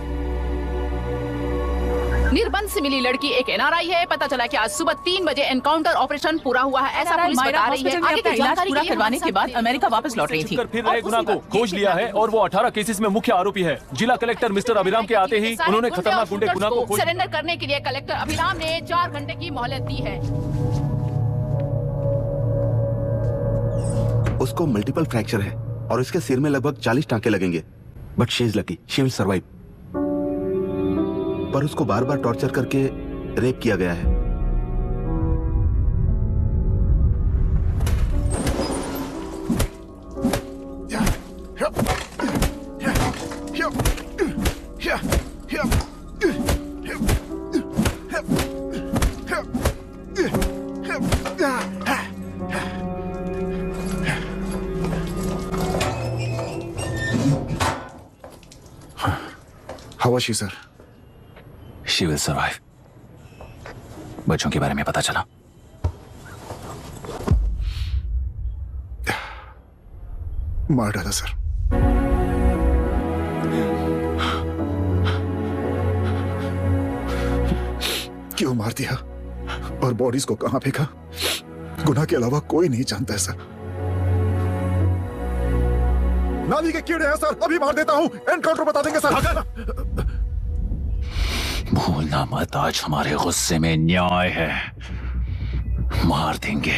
निर्बंध से मिली लड़की एक एनआरआई है। पता चला कि आज सुबह 3 बजे एनकाउंटर ऑपरेशन पूरा हुआ है, ऐसा पुलिस बता रही है। आगे की जानकारी पूरा करवाने के बाद अमेरिका वापस लौट रही थी। फिर रहे गुना को खोज लिया है और वो 18 केसेस में मुख्य आरोपी है। जिला कलेक्टर मिस्टर अभिराम के आते ही उन्होंने खतरनाक गुंडे गुना को सरेंडर करने के लिए कलेक्टर अभिराम ने 4 घंटे की मोहलत दी है। उसको मल्टीपल फ्रैक्चर है और इसके सिर में लगभग 40 टांके लगेंगे, but she is lucky, she will survive. पर उसको बार बार टॉर्चर करके रेप किया गया है। How was she, sir? She will survive. बच्चों के बारे में पता चला? मार डाला सर। क्यों मार दिया और बॉडीज को कहां फेंका, गुनाह के अलावा कोई नहीं जानता है सर। नाली के कीड़े हैं सर, अभी मार देता हूं, एनकाउंटर बता देंगे सर। भूलना मत, आज हमारे गुस्से में न्याय है, मार देंगे।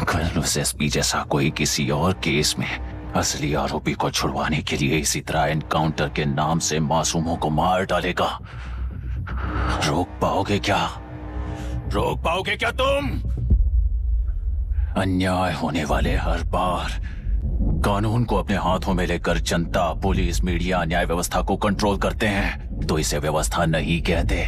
कल उस एसपी जैसा कोई किसी और केस में असली आरोपी को छुड़वाने के लिए इसी तरह एनकाउंटर के नाम से मासूमों को मार डालेगा। रोक पाओगे क्या? रोक पाओगे क्या तुम? अन्याय होने वाले हर बार कानून को अपने हाथों में लेकर जनता, पुलिस, मीडिया न्याय व्यवस्था को कंट्रोल करते हैं, तो इसे व्यवस्था नहीं कहते।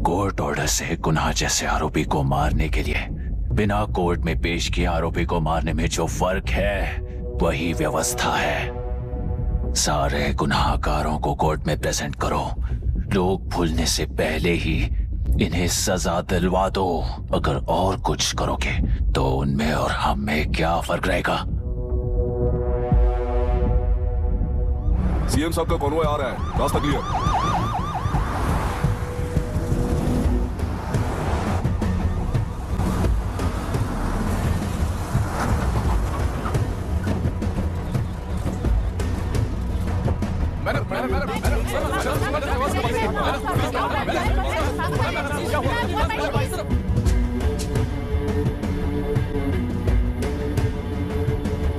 कोर्ट ऑर्डर से गुनाह जैसे आरोपी को मारने के लिए बिना कोर्ट में पेश किए आरोपी को मारने में जो फर्क है वही व्यवस्था है। सारे गुनाहगारों को कोर्ट में प्रेजेंट करो, लोग भूलने से पहले ही इन्हें सजा दिलवा दो। अगर और कुछ करोगे तो उनमें और हम में क्या फर्क रहेगा? सीएम साहब का कॉन्वॉय आ रहा है, रास्ता क्लियर।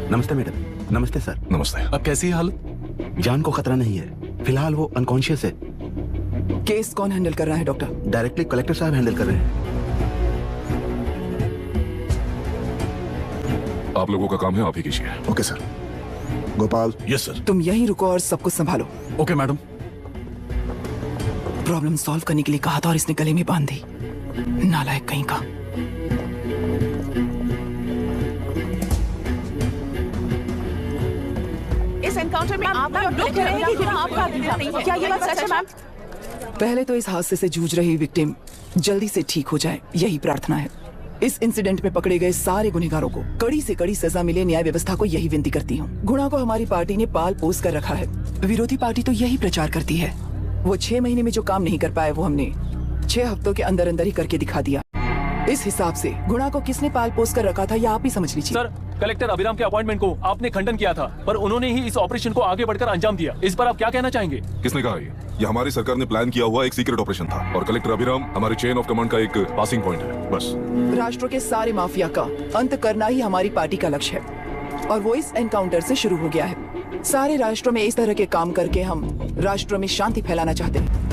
नमस्ते मैडम। नमस्ते सर। नमस्ते। अब कैसी है हालत? जान को खतरा नहीं है, फिलहाल वो अनकॉन्शियस है। केस कौन हैंडल कर रहा है डॉक्टर? डायरेक्टली कलेक्टर साहब हैंडल कर रहे हैं। आप लोगों का काम है, आप ही कीजिए। Okay sir. Gopal. Yes sir. तुम यहीं रुको और सब कुछ संभालो। Okay madam. प्रॉब्लम सॉल्व करने के लिए कहा था और इसने गले में बांध दी, नालायक कहीं का। एनकाउंटर में आप लोग कह रहे हैं कि गुनाह आपका नहीं है। क्या ये बात सच है मैम? पहले तो इस हादसे से जूझ रही विक्टिम जल्दी से ठीक हो जाए, यही प्रार्थना है। इस इंसिडेंट में पकड़े गए सारे गुनहगारों को कड़ी से कड़ी सजा मिले, न्याय व्यवस्था को यही विनती करती हूँ। गुणा को हमारी पार्टी ने पाल पोस कर रखा है। विरोधी पार्टी तो यही प्रचार करती है। वो 6 महीने में जो काम नहीं कर पाए वो हमने 6 हफ्तों के अंदर अंदर ही करके दिखा दिया। इस हिसाब से गुणा को किसने पाल पोस कर रखा था या आप ही समझ लीजिए। सर, कलेक्टर अभिराम के अपॉइंटमेंट को आपने खंडन किया था, पर उन्होंने ही इस ऑपरेशन को आगे बढ़कर अंजाम दिया। इस पर आप क्या कहना चाहेंगे? किसने कहा ये हमारी सरकार ने प्लान किया हुआ एक सीक्रेट ऑपरेशन था और कलेक्टर अभिराम हमारी चेन ऑफ कमांड का एक पासिंग पॉइंट है, बस। राष्ट्र के सारे माफिया का अंत करना ही हमारी पार्टी का लक्ष्य है और वो इस एनकाउंटर से शुरू हो गया है। सारे राष्ट्रों में इस तरह के काम करके हम राष्ट्र में शांति फैलाना चाहते हैं।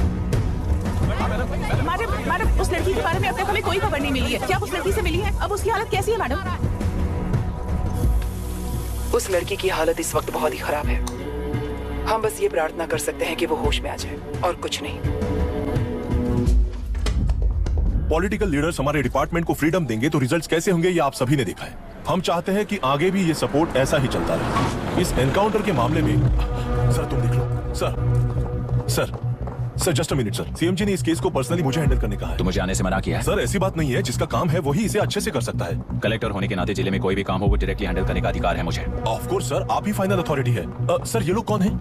मैडम, उस लड़की के बारे में अब तक हमें कोई खबर नहीं मिली है। क्या उस लड़की से मिली है? अब उसकी हालत कैसी है मैडम? उस लड़की की हालत इस वक्त बहुत ही खराब है। हम बस ये प्रार्थना कर सकते हैं कि वो होश में आ जाए और कुछ नहीं। पॉलिटिकल लीडर्स हमारे डिपार्टमेंट को फ्रीडम देंगे तो रिजल्ट्स कैसे होंगे ये आप सभी ने देखा है। हम चाहते हैं कि आगे भी ये सपोर्ट ऐसा ही चलता रहे। इस एनकाउंटर के मामले में सर तुम देख लो। Sir just a minute sir. CM ji ने इस केस को पर्सनली मुझे हैंडल करने कहा है। तो मुझे आने से मना किया है? सर ऐसी बात नहीं है, जिसका काम है वही इसे अच्छे से कर सकता है। कलेक्टर होने के नाते जिले में कोई भी काम हो वो डायरेक्टली हैंडल करने का अधिकार है मुझे। ऑफ कोर्स सर, आप ही फाइनल अथॉरिटी है। सर ये लोग कौन हैं?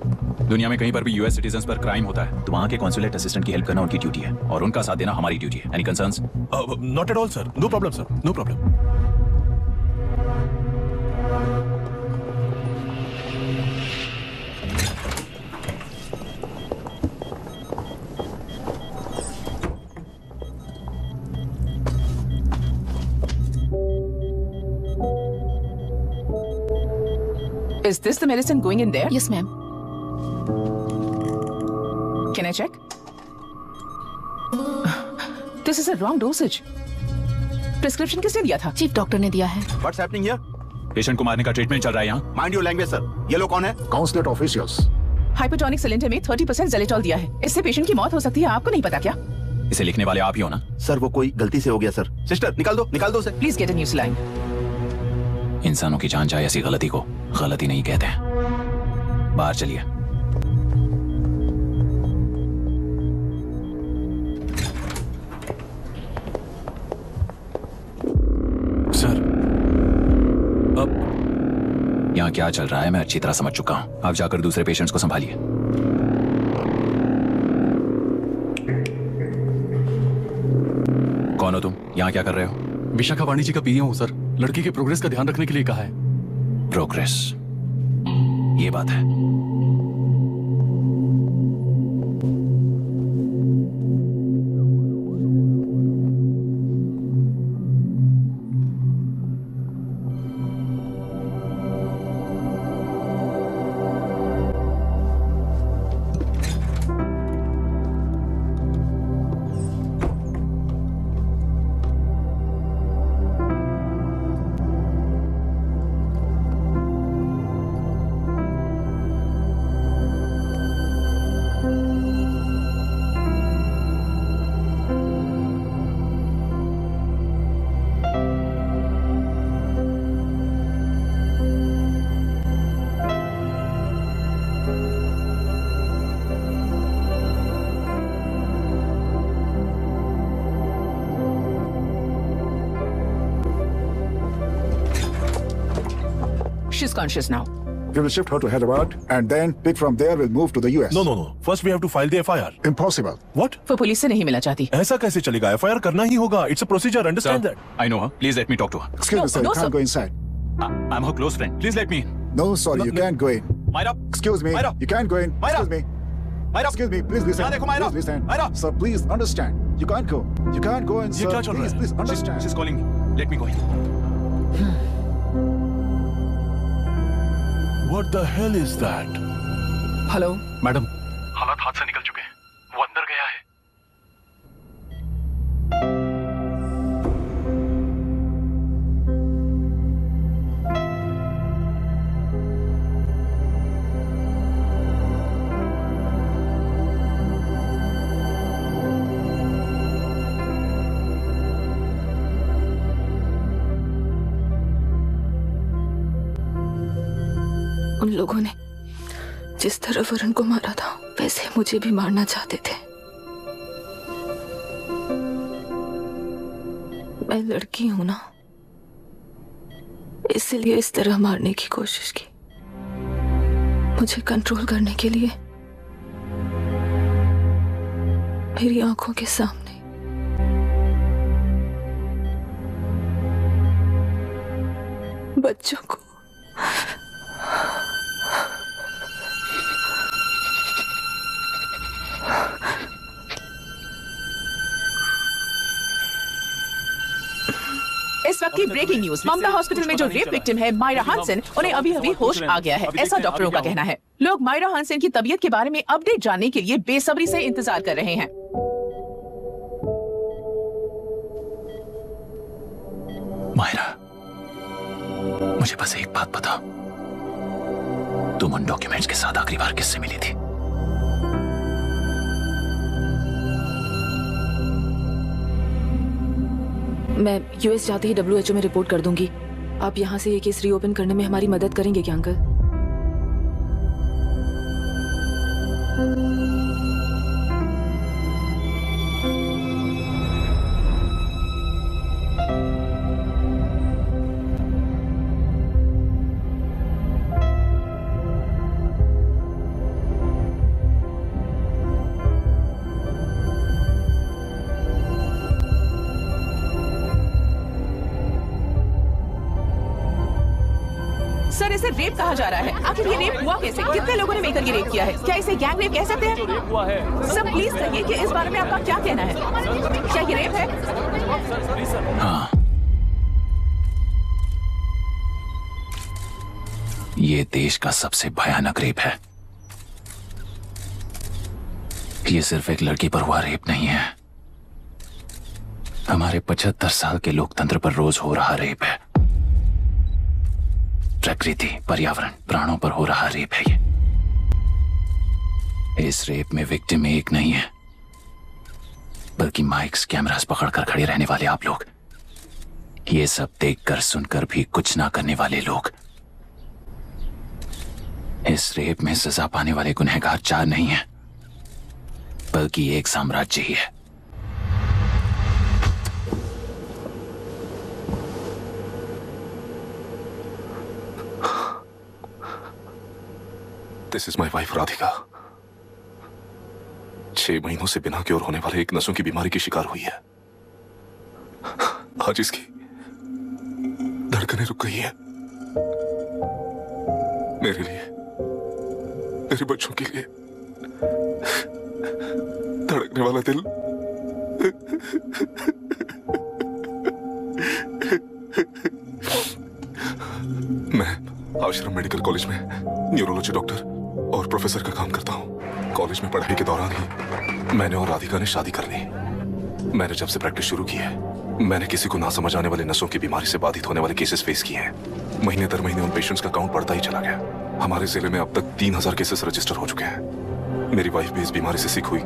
दुनिया में कहीं पर भी यूएस सिटीजन्स पर क्राइम होता है तो वहाँ के कॉन्सुलेट असिस्टेंट की हेल्प करना उनकी ड्यूटी है और उनका साथ देना हमारी ड्यूटी है। Any concerns? Not at all sir, no problem sir, no problem. Is this the medicine going in there? Yes, ma'am. Can I check? This is a wrong dosage. Prescription किसने दिया था? चीफ डॉक्टर ने दिया है। What's happening here? Patient को मारने का treatment चल रहा है यहाँ। Mind your language, sir. ये लोग कौन है? Consulate officials. हाइपोटोनिक सिलेंडर में 30% ज़ेलेटॉल दिया है। इससे पेशेंट की मौत हो सकती है, आपको नहीं पता क्या? इसे लिखने वाले आप ही हो ना? सर वो कोई गलती से हो गया सर। सिस्टर निकाल दो उसे। Please get a new saline. इंसानों की जान जाए ऐसी गलती को गलती नहीं कहते हैं। बाहर चलिए। सर अब यहाँ क्या चल रहा है मैं अच्छी तरह समझ चुका हूँ। आप जाकर दूसरे पेशेंट्स को संभालिए। कौन हो तुम? यहाँ क्या कर रहे हो? विशाखा वाणी जी का पीए हूँ सर। लड़की के प्रोग्रेस का ध्यान रखने के लिए कहा है। प्रोग्रेस, ये बात है। She's conscious now. We will shift her to Hyderabad and then pick from there. We'll move to the US. No. First we have to file the FIR. Impossible. What? वो पुलिस से नहीं मिला चाहती। ऐसा कैसे चलेगा? FIR करना ही होगा। It's a procedure. Understand that? I know her. Please let me talk to her. Excuse me, sir. You can't go inside. I'm her close friend. Please let me in. No, sorry, you can't go in. Myra. Excuse me. Myra. You can't go in. Myra. Excuse me. Myra. Excuse me. Please listen. यहाँ देखो Myra. Please listen. Myra. Sir, please understand. You can't go. You can't go in, ये sir. क्या चल रहा है? Please understand. She's calling me. Let me go in. What the hell is that? Hello madam, हालात हाथ से निकल चुके हैं। वो अंदर गया है। उन लोगों ने जिस तरह वरुण को मारा था वैसे मुझे भी मारना चाहते थे। मैं लड़की हूं ना, इसलिए इस तरह मारने की कोशिश की। मुझे कंट्रोल करने के लिए मेरी आंखों के सामने बच्चों को इस वक्त की ब्रेकिंग न्यूज, ममता हॉस्पिटल में जो रेप विक्टिम है मायरा हानसेन, उन्हें अभी अभी होश आ गया है, ऐसा डॉक्टरों का कहना है। लोग मायरा हानसेन की तबीयत के बारे में अपडेट जानने के लिए बेसब्री से इंतजार कर रहे हैं। मायरा, मुझे बस एक बात बता, तुम उन डॉक्यूमेंट्स के साथ आखिरी बार किससे मिली थी? मैं यूएस जाते ही WHO में रिपोर्ट कर दूंगी। आप यहाँ से ये केस रीओपन करने में हमारी मदद करेंगे क्या अंकल? सर, इसे रेप कहा जा रहा है। आखिर ये रेप हुआ कैसे? कितने लोगों ने मिलकर ये रेप किया है? क्या इसे गैंग रेप कह सकते हैं? हुआ है। सर प्लीज कहिए कि इस बारे में आपका क्या कहना है? क्या ये रेप है? हाँ, ये देश का सबसे भयानक रेप है। ये सिर्फ एक लड़की पर हुआ रेप नहीं है, हमारे 75 साल के लोकतंत्र पर रोज हो रहा रेप है। प्रकृति, पर्यावरण, प्राणों पर हो रहा रेप है ये। इस रेप में विक्टिम एक नहीं है, बल्कि माइक्स, कैमरास पकड़कर खड़े रहने वाले आप लोग, ये सब देखकर सुनकर भी कुछ ना करने वाले लोग। इस रेप में सजा पाने वाले गुनहगार 4 नहीं है, बल्कि एक साम्राज्य ही है। This is my wife Radhika. 6 महीनों से बिना क्योर होने वाले एक नसों की बीमारी की शिकार हुई है। आज इसकी धड़कनें रुक गई हैं। मेरे लिए, मेरे बच्चों के लिए धड़कने वाला दिल मैं आश्रम मेडिकल कॉलेज में न्यूरोलॉजी डॉक्टर और प्रोफेसर का काम करता हूँ। कॉलेज में पढ़ाई के दौरान ही मैंने और राधिका ने शादी कर ली। मैंने जब से प्रैक्टिस शुरू की है, मैंने किसी को ना समझ आने वाले नसों की बीमारी से बाधित होने वाले केसेस फेस किए हैं। महीने दर महीने उन पेशेंट्स का काउंट बढ़ता ही चला गया। हमारे जिले में अब तक 3000 केसेस रजिस्टर हो चुके हैं। मेरी वाइफ भी इस बीमारी से सिक हुई,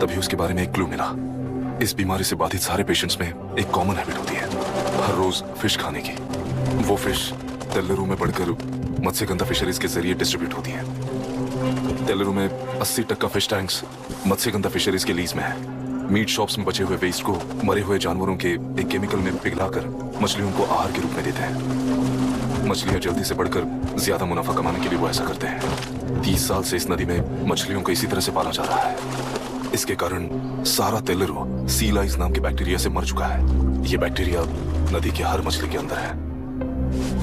तभी उसके बारे में एक क्लू मिला। इस बीमारी से बाधित सारे पेशेंट्स में एक कॉमन हैबिट होती है, हर रोज फिश खाने की। वो फिश तेलरू में बढ़कर मत्स्यगंधा फिशरीज के जरिए डिस्ट्रीब्यूट होती है। तेलरू में 80% फिश टैंक्स मत्स्यगंधा फिशरीज के लीज में है। मीट शॉप्स में बचे हुए वेस्ट को मरे हुए जानवरों के एक केमिकल में पिघलाकर मछलियों को आहार के रूप में देते हैं। मछलियां जल्दी से बढ़कर ज्यादा मुनाफा कमाने के लिए वो ऐसा करते हैं। 30 साल से इस नदी में मछलियों को इसी तरह से पाला जा रहा है। इसके कारण सारा तेलरू सी लाइस नाम के बैक्टीरिया से मर चुका है। ये बैक्टीरिया नदी के हर मछली के अंदर है।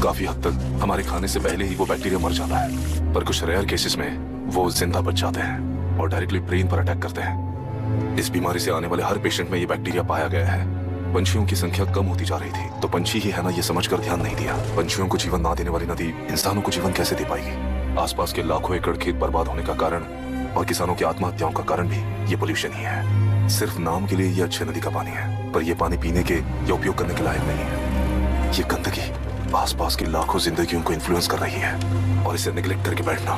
काफी हद तक हमारे खाने से पहले ही वो बैक्टीरिया मर जाता है, पर कुछ रेयर केसेस में वो जिंदा बच जाते हैं और डायरेक्टली ब्रेन पर अटैक करते हैं। इस बीमारी से आने वाले हर पेशेंट में ये बैक्टीरिया पाया गया है। पंछियों की संख्या कम होती जा रही थी, तो पंछी ही है ना ये समझकर ध्यान नहीं दिया। पंछियों को जीवन ना देने वाली नदी इंसानों को जीवन कैसे दे पाएगी? आसपास के लाखों एकड़ खेत बर्बाद होने का कारण और किसानों की आत्महत्याओं का कारण भी ये पोल्यूशन ही है। सिर्फ नाम के लिए ये अच्छे नदी का पानी है, पर ये पानी पीने के या उपयोग करने के लायक नहीं है। ये गंदगी आसपास की लाखों जिंदगियों को इन्फ्लुएंस कर रही है और इसे निगलेक्ट करके बैठना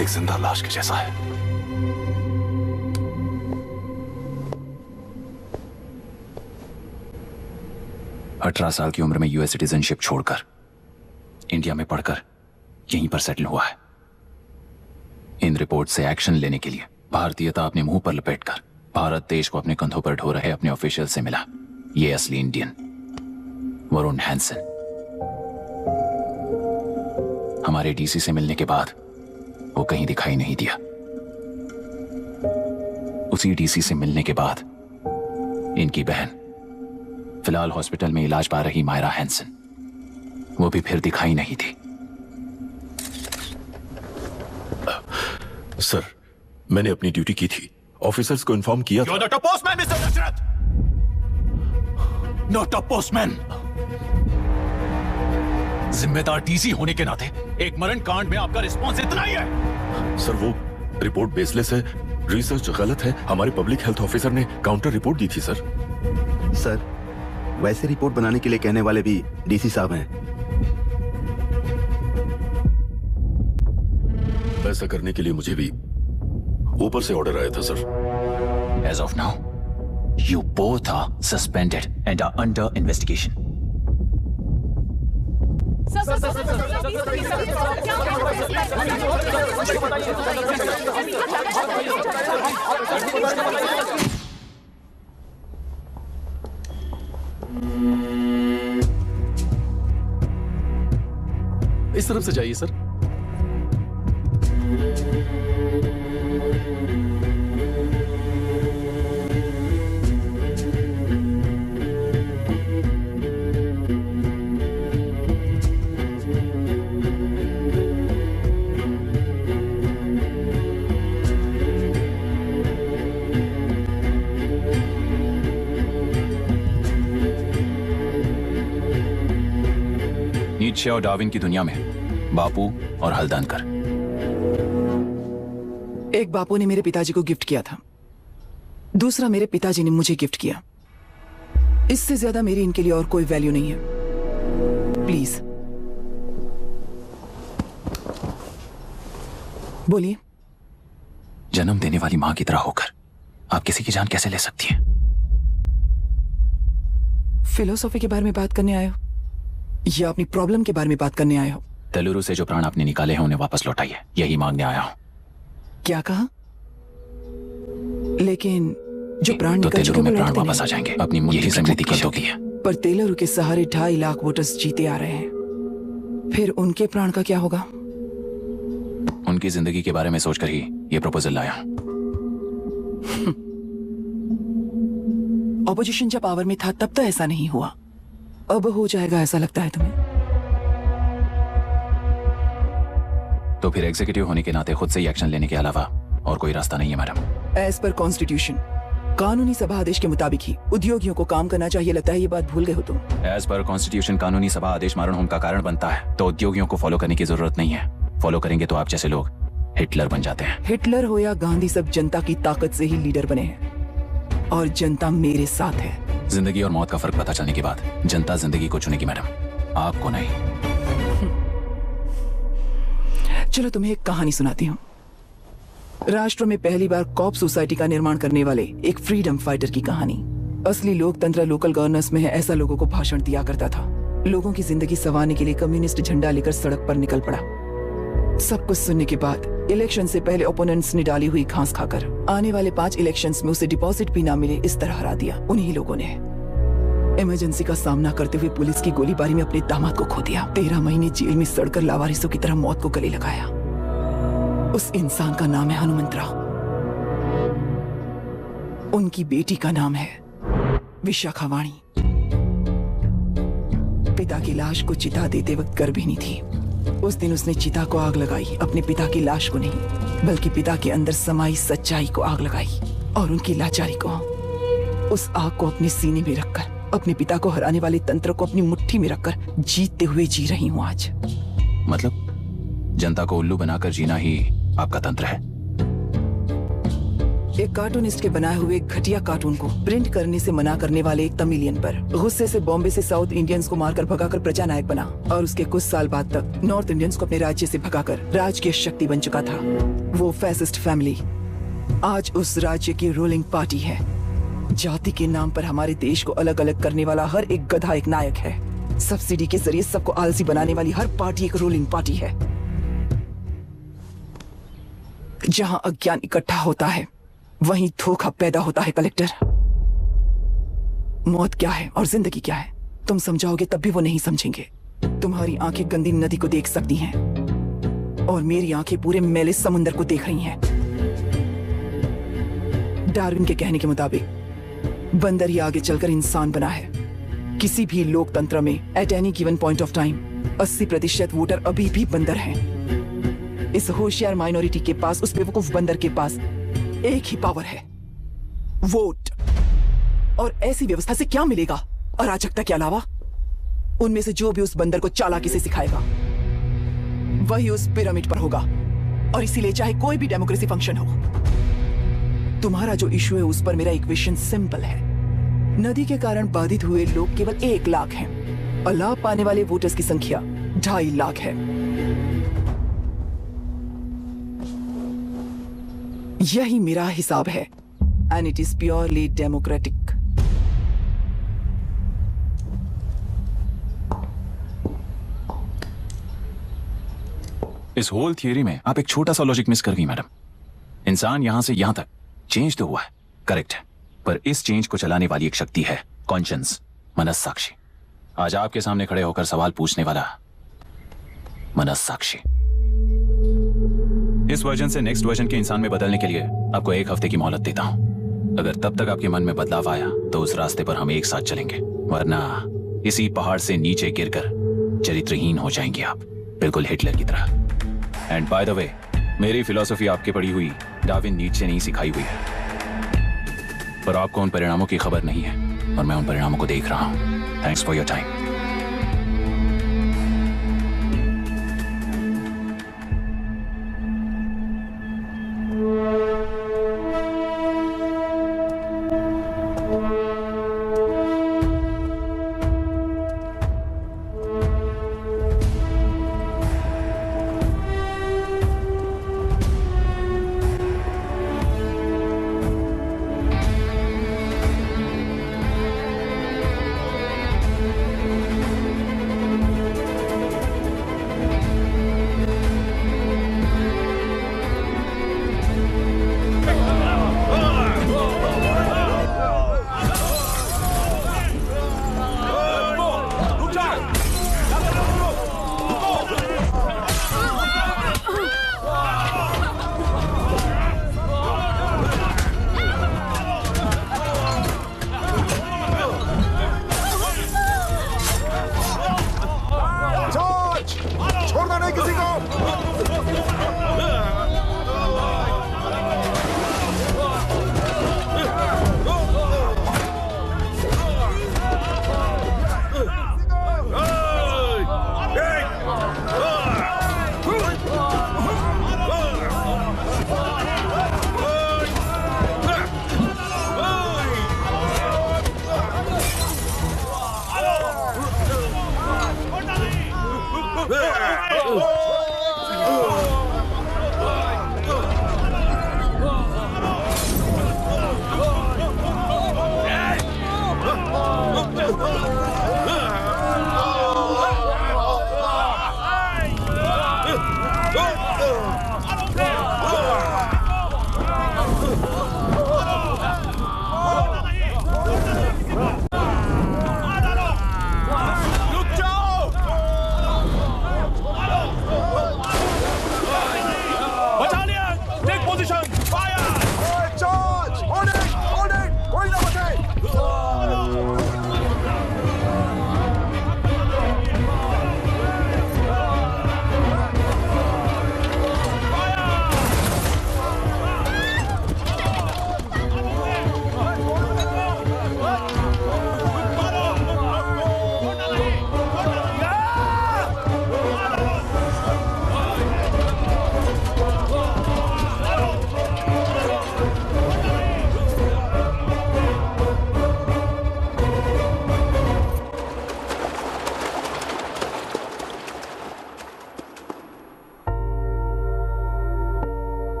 एक जिंदा लाश के जैसा है। 18 साल की उम्र में यूएस सिटीजनशिप छोड़कर इंडिया में पढ़कर यहीं पर सेटल हुआ है। इन रिपोर्ट से एक्शन लेने के लिए भारतीयता अपने मुंह पर लपेटकर भारत देश को अपने कंधों पर ढो रहे अपने ऑफिशियल से मिला ये असली इंडियन वरुण हैंसन। हमारे डीसी से मिलने के बाद वो कहीं दिखाई नहीं दिया। उसी डीसी से मिलने के बाद इनकी बहन फिलहाल हॉस्पिटल में इलाज पा रही मायरा हैंसन, वो भी फिर दिखाई नहीं दी। सर, मैंने अपनी ड्यूटी की थी, ऑफिसर्स को इन्फॉर्म किया था। You're not a postman, Mr. Dashrath! Not a postman! जिम्मेदार डीसी होने के नाते एक मरण कांड में आपका रिस्पॉन्स इतना ही है। सर, वो रिपोर्ट बेसलेस है, रिसर्च गलत है। हमारे पब्लिक हेल्थ ऑफिसर ने काउंटर रिपोर्ट दी थी सर। सर, वैसे रिपोर्ट बनाने के लिए कहने वाले भी डीसी साहब हैं। ऐसा करने के लिए मुझे भी ऊपर से ऑर्डर आया था sir. As of now, you both are suspended and are under investigation. इस तरफ से जाइए सर। नीचे और डार्विन की दुनिया में बापू और हल्दानकर। एक बापू ने मेरे पिताजी को गिफ्ट किया था, दूसरा मेरे पिताजी ने मुझे गिफ्ट किया। इससे ज्यादा मेरी इनके लिए और कोई वैल्यू नहीं है। प्लीज बोलिए। जन्म देने वाली मां की तरह होकर आप किसी की जान कैसे ले सकती हैं? फिलोसॉफी के बारे में बात करने आए हो या अपनी प्रॉब्लम के बारे में बात करने आए हो? तेलुरु से जो प्राण आपने निकाले हैं उन्हें वापस लौटाइए, यही मांगने आया हूं। क्या कहा? लेकिन जो प्राण तो निकल चुके तेलुरु में वो प्राण लौटते वापस आ नहीं। जाएंगे। अपनी यही समृद्धि की शक्ति है। पर तेलुरु के सहारे 2.5 लाख वोटर्स जीते आ रहे हैं, फिर उनके प्राण का क्या होगा? उनकी जिंदगी के बारे में सोचकर ही ये प्रपोजल लाया हूं। ऑपोजिशन जब पावर में था तब तो ऐसा नहीं हुआ, अब हो जाएगा ऐसा लगता है तुम्हें? तो फिर एग्जीक्यूटिव होने के नाते खुद से ही एक्शन लेने के अलावा और कोई रास्ता नहीं है मैडम। एज पर कॉन्स्टिट्यूशन, कानूनी सभा आदेश के मुताबिक ही उद्योगियों को काम करना चाहिए। लगता है ये बात भूल गए हो तुम। एज पर कॉन्स्टिट्यूशन कानूनी सभा आदेश मारण होम का कारण बनता है, तो उद्योगियों को फॉलो करने की जरूरत नहीं है। फॉलो करेंगे तो आप जैसे लोग हिटलर बन जाते हैं। हिटलर हो या गांधी, सब जनता की ताकत से ही लीडर बने हैं और जनता मेरे साथ है। जिंदगी और मौत का फर्क पता चलने के बाद जनता जिंदगी को चुनेगी मैडम, आपको नहीं। चलो तुम्हें एक कहानी सुनाती हूँ। राष्ट्र में पहली बार कॉप सोसाइटी का निर्माण करने वाले एक फ्रीडम फाइटर की कहानी। असली लोकतंत्र लोकल गवर्नेंस में है, ऐसा लोगों को भाषण दिया करता था। लोगों की जिंदगी संवारने के लिए कम्युनिस्ट झंडा लेकर सड़क पर निकल पड़ा। सब कुछ सुनने के बाद इलेक्शन से पहले ओपोनेंट्स ने डाली हुई घास खाकर आने वाले 5 इलेक्शंस में उसे डिपॉजिट भी ना मिले इस तरह हरा दिया। उन्हीं लोगों ने इमरजेंसी का सामना करते हुए पुलिस की गोलीबारी में अपने दामाद को खो दिया। 13 महीने जेल में सड़कर लावारिसों की तरह मौत को गले लगाया। उस इंसान का नाम है हनुमंतराव। उनकी बेटी का नाम है विशाखावाणी। पिता की लाश को चिता देते वक्त गर्भिणी थी। उस दिन उसने चिता को आग लगाई, अपने पिता की लाश को नहीं, बल्कि पिता के अंदर समाई सच्चाई को आग लगाई और उनकी लाचारी को। उस आग को अपने सीने में रखकर अपने पिता को हराने वाले तंत्र को अपनी मुट्ठी में रखकर जीतते हुए जी रही हूँ आज। मतलब जनता को उल्लू बनाकर जीना ही आपका तंत्र है? एक कार्टूनिस्ट के बनाए हुए एक घटिया कार्टून को प्रिंट करने से मना करने वाले एक तमिलियन पर गुस्से से बॉम्बे से साउथ इंडियंस को मारकर भगाकर प्रजा नायक बना और उसके कुछ साल बाद तक नॉर्थ इंडियंस को अपने राज्य से भगाकर राजकीय शक्ति बन चुका था। वो फैसिस्ट फैमिली आज उस राज्य की रूलिंग पार्टी है। जाति के नाम पर हमारे देश को अलग अलग करने वाला हर एक गधा एक नायक है। सब्सिडी के जरिए सबको आलसी बनाने वाली हर पार्टी एक रूलिंग पार्टी है। जहां अज्ञान इकट्ठा होता है वहीं धोखा पैदा होता है कलेक्टर। मौत क्या है और जिंदगी क्या है तुम समझाओगे तब भी वो नहीं समझेंगे। तुम्हारी आंखें गंदी नदी को देख सकती हैं और मेरी आंखें पूरे मैले समुंदर को देख रही हैं। डार्विन के कहने के मुताबिक बंदर ही आगे चलकर इंसान बना है। किसी भी लोकतंत्र में at any given point of time 80% voter अभी भी बंदर हैं। इस होशियार माइनॉरिटी के पास, उस बेवकूफ बंदर के पास एक ही पावर है, वोट। और ऐसी व्यवस्था से क्या मिलेगा अराजकता के अलावा? उनमें से जो भी उस बंदर को चालाकी से सिखाएगा वही उस पिरामिड पर होगा। और इसीलिए चाहे कोई भी डेमोक्रेसी फंक्शन हो, तुम्हारा जो इशू है उस पर मेरा इक्वेशन सिंपल है। नदी के कारण बाधित हुए लोग केवल 1 लाख हैं और लाभ पाने वाले वोटर्स की संख्या 2.5 लाख है। यही मेरा हिसाब है and it is purely democratic. इस होल थियरी में आप एक छोटा सा लॉजिक मिस कर गई मैडम। इंसान यहां से यहां तक चेंज तो हुआ है, करेक्ट है, पर इस चेंज को चलाने वाली एक शक्ति है, कॉन्शियंस, मनस्साक्षी। आज आपके सामने खड़े होकर सवाल पूछने वाला मनस्साक्षी। इस वर्जन से नेक्स्ट वर्जन के इंसान में बदलने के लिए आपको 1 हफ्ते की मोहलत देता हूं। अगर तब तक आपके मन में बदलाव आया तो उस रास्ते पर हम एक साथ चलेंगे, वरना इसी पहाड़ से नीचे गिरकर चरित्रहीन हो जाएंगे आप, बिल्कुल हिटलर की तरह। एंड बाय द वे, मेरी फिलॉसफी आपके पढ़ी हुई डार्विन नीचे नहीं सिखाई हुई है, पर आपको उन परिणामों की खबर नहीं है और मैं उन परिणामों को देख रहा हूं। Thanks for your time.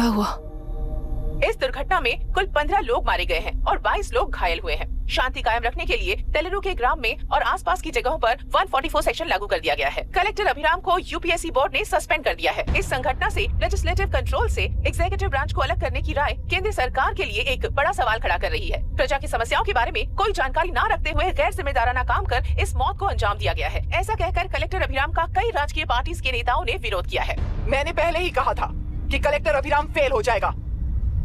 क्या हुआ? इस दुर्घटना में कुल 15 लोग मारे गए हैं और 22 लोग घायल हुए हैं। शांति कायम रखने के लिए तेलुरु के ग्राम में और आसपास की जगहों पर 144 सेक्शन लागू कर दिया गया है। कलेक्टर अभिराम को यूपीएससी बोर्ड ने सस्पेंड कर दिया है। इस संघटना से लेजिस्लेटिव कंट्रोल से एग्जीक्यूटिव ब्रांच को अलग करने की राय केंद्र सरकार के लिए एक बड़ा सवाल खड़ा कर रही है। प्रजा की समस्याओं के बारे में कोई जानकारी न रखते हुए गैर जिम्मेदाराना काम कर इस मौत को अंजाम दिया गया है। ऐसा कहकर कलेक्टर अभिराम का कई राजकीय पार्टी के नेताओं ने विरोध किया है। मैंने पहले ही कहा था कि कलेक्टर अभिराम फेल हो जाएगा।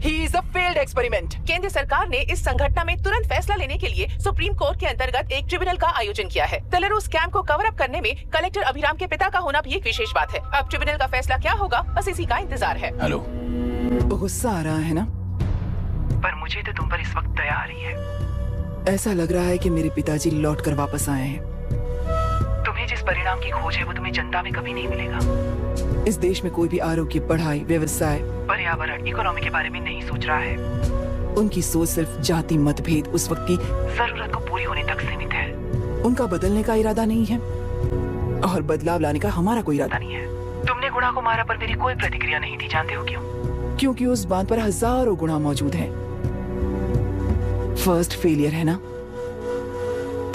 He is a failed experiment. केंद्र सरकार ने इस संघटना में तुरंत फैसला लेने के लिए सुप्रीम कोर्ट के अंतर्गत एक ट्रिब्यूनल का आयोजन किया है। तेलुरु स्कैम को कवर अप करने में कलेक्टर अभिराम के पिता का होना भी एक विशेष बात है। अब ट्रिब्यूनल का फैसला क्या होगा, बस इसी का इंतजार है। हेलो, गुस्सा आ रहा है ना? पर मुझे तो तुम पर इस वक्त दया आ रही है। ऐसा लग रहा है कि मेरे पिताजी लौट कर वापस आए हैं। तुम्हें जिस परिणाम की खोज है वो तुम्हें जनता में कभी नहीं मिलेगा। इस देश में कोई भी आरोग्य, पढ़ाई, व्यवसाय, पर्यावरण, इकोनॉमी के बारे में नहीं सोच रहा है। उनकी सोच सिर्फ जाति मतभेद उस वक्त की जरूरत को पूरी होने तक सीमित है। उनका बदलने का इरादा नहीं है और बदलाव लाने का हमारा कोई इरादा नहीं है। तुमने गुणा को मारा पर मेरी कोई प्रतिक्रिया नहीं थी, जानते हो क्यों? क्योंकि उस बात पर हजारों गुणा मौजूद हैं। फर्स्ट फेलियर है ना,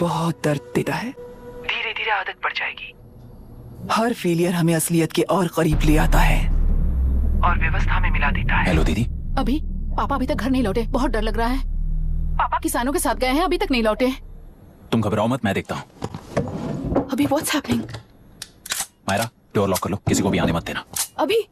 बहुत दर्द देता है। धीरे धीरे आदत पड़ जाएगी। हर फेलियर हमें असलियत के और करीब ले आता है और व्यवस्था में मिला देता है। हेलो दीदी। अभी पापा अभी तक घर नहीं लौटे, बहुत डर लग रहा है। पापा किसानों के साथ गए हैं, अभी तक नहीं लौटे। तुम घबराओ मत, मैं देखता हूँ। अभी what's happening? Myra, door lock कर लो, किसी को भी आने मत देना। अभी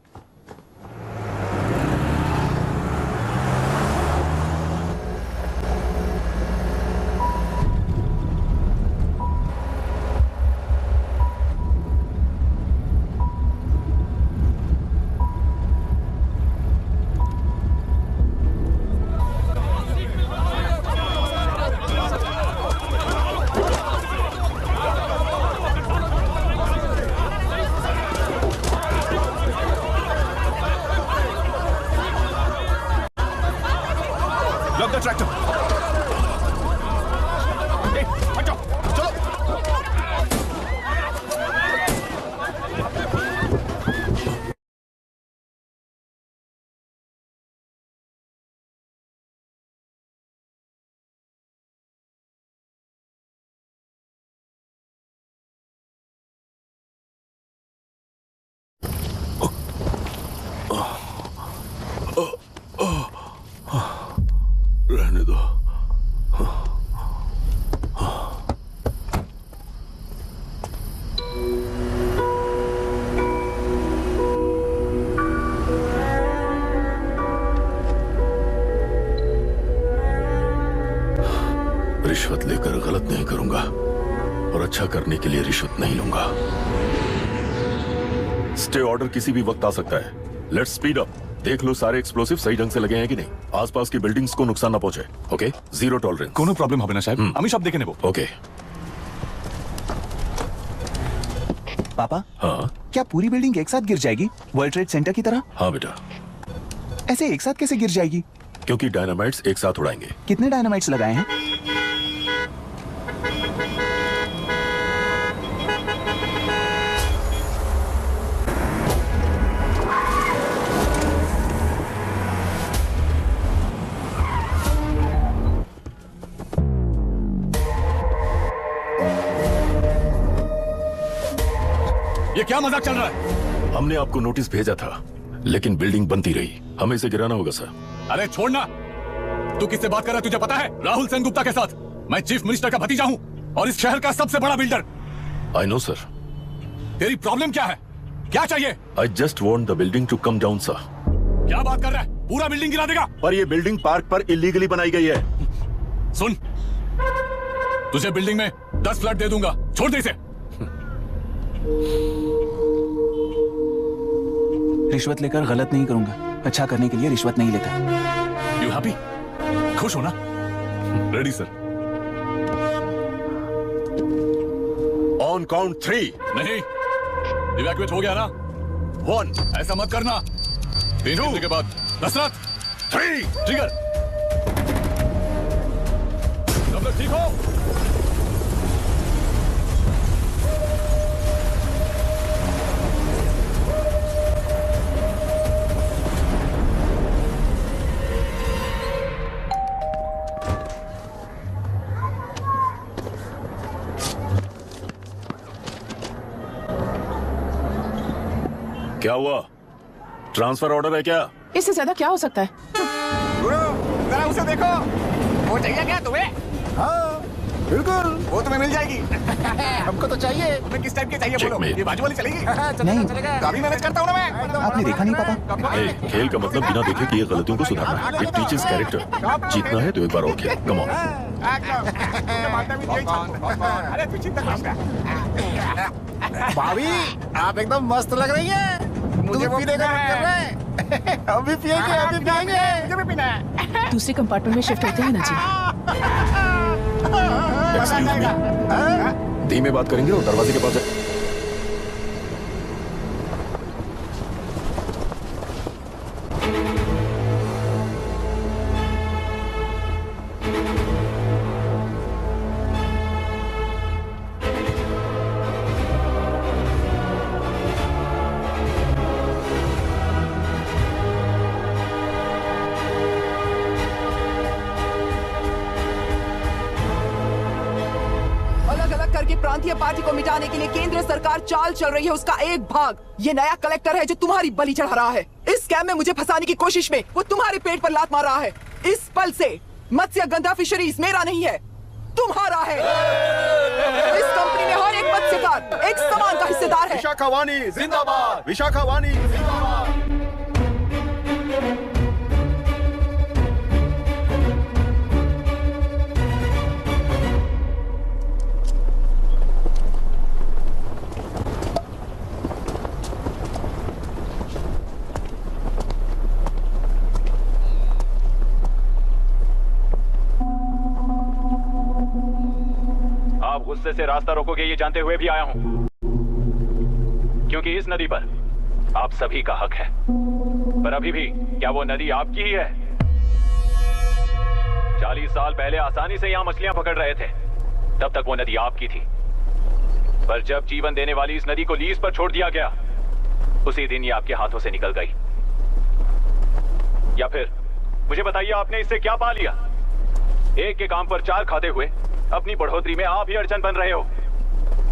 रहने दो। रिश्वत लेकर गलत नहीं करूंगा और अच्छा करने के लिए रिश्वत नहीं लूंगा। स्टे ऑर्डर किसी भी वक्त आ सकता है। Let's speed up. देख लो सारे एक्सप्लोसिव सही ढंग से लगे हैं कि नहीं। आसपास की बिल्डिंग्स को नुकसान ना पहुंचे। Okay, zero tolerance. कोनो प्रॉब्लम হবে না সাহেব, আমি সব দেখে নেব। ओके। पापा, हाँ क्या पूरी बिल्डिंग एक साथ गिर जाएगी, वर्ल्ड ट्रेड सेंटर की तरह? हाँ बेटा। ऐसे एक साथ कैसे गिर जाएगी? क्योंकि डायनामाइट्स एक साथ उड़ाएंगे। कितने डायनामाइट्स लगाए हैं? ये क्या मजाक चल रहा है? हमने आपको नोटिस भेजा था, लेकिन बिल्डिंग बनती रही। हमें इसे गिराना होगा सर। अरे छोड़ना। तू किससे बात कर रहा है तुझे पता है? राहुल सेनगुप्ता के साथ। मैं चीफ मिनिस्टर का भतीजा हूँ और इस शहर का सबसे बड़ा बिल्डर। I know sir. तेरी प्रॉब्लम क्या है? क्या चाहिए? I just want the building to come down sir. क्या बात कर रहा है? पूरा बिल्डिंग गिरा देगा? पर ये बिल्डिंग पार्क पर इलीगली बनाई गई है। सुन, तुझे बिल्डिंग में 10 फ्लैट दे दूंगा, छोड़ दे इसे। रिश्वत लेकर गलत नहीं करूंगा, अच्छा करने के लिए रिश्वत नहीं लेता। You happy? खुश हो ना? Ready sir. On count 3। नहीं, इवैक्यूएट हो गया ना? 1। ऐसा मत करना। 3 घंटे के बाद दशरथ 3 ट्रिगर। सब लोग ठीक हो? क्या हुआ? ट्रांसफर ऑर्डर है क्या? इससे ज्यादा क्या हो सकता है? जरा उसे देखो, वो चाहिए क्या तुम्हें? हाँ बिल्कुल, वो तुम्हें मिल जाएगी। हमको तो चाहिए। तुम्हें किस टाइप की चाहिए बोलो? ये बाजू वाली चलेगी? नहीं तो अभी मैनेज करता हूँ ना मैं। आपने देखा नहीं पापा? खेल का मतलब बिना देखे किए गलतियों को सुधारना। It teaches character. जीतना है तो एक बार और खेल। Come on. अरे तू चिंता मत कर। भाभी आप एकदम मस्त लग रही हैं। मुझे पीने का मन कर रहा है। अभी पिएंगे, अभी पिएंगे। मुझे भी पीना है। दूसरे कंपार्टमेंट में शिफ्ट होते हैं ना जी। एक्सक्यूज मी, धीमे बात करेंगे और दरवाजे के पास प्रांतीय पार्टी को मिटाने के लिए केंद्र सरकार चाल चल रही है। उसका एक भाग ये नया कलेक्टर है जो तुम्हारी बलि चढ़ा रहा है। इस स्कैम में मुझे फंसाने की कोशिश में वो तुम्हारे पेट पर लात मार रहा है। इस पल से मत्स्य गंधा फिशरीज मेरा नहीं है, तुम्हारा है। इस कंपनी में हर एक मत्स्यकार एक समान का हिस्सेदार है। विशाखावाणी जिंदाबाद, विशाखावाणी जिंदाबाद। गुस्से से रास्ता रोकोगे ये जानते हुए भी आया हूं, क्योंकि इस नदी पर आप सभी का हक है। पर अभी भी क्या वो नदी आपकी ही है? 40 साल पहले आसानी से यहां मछलियां पकड़ रहे थे, तब तक वो नदी आपकी थी। पर जब जीवन देने वाली इस नदी को लीज पर छोड़ दिया गया, उसी दिन ये आपके हाथों से निकल गई। या फिर मुझे बताइए, आपने इससे क्या पा लिया? एक के काम पर 4 खाते हुए अपनी बढ़ोतरी में आप ही अड़चन बन रहे हो।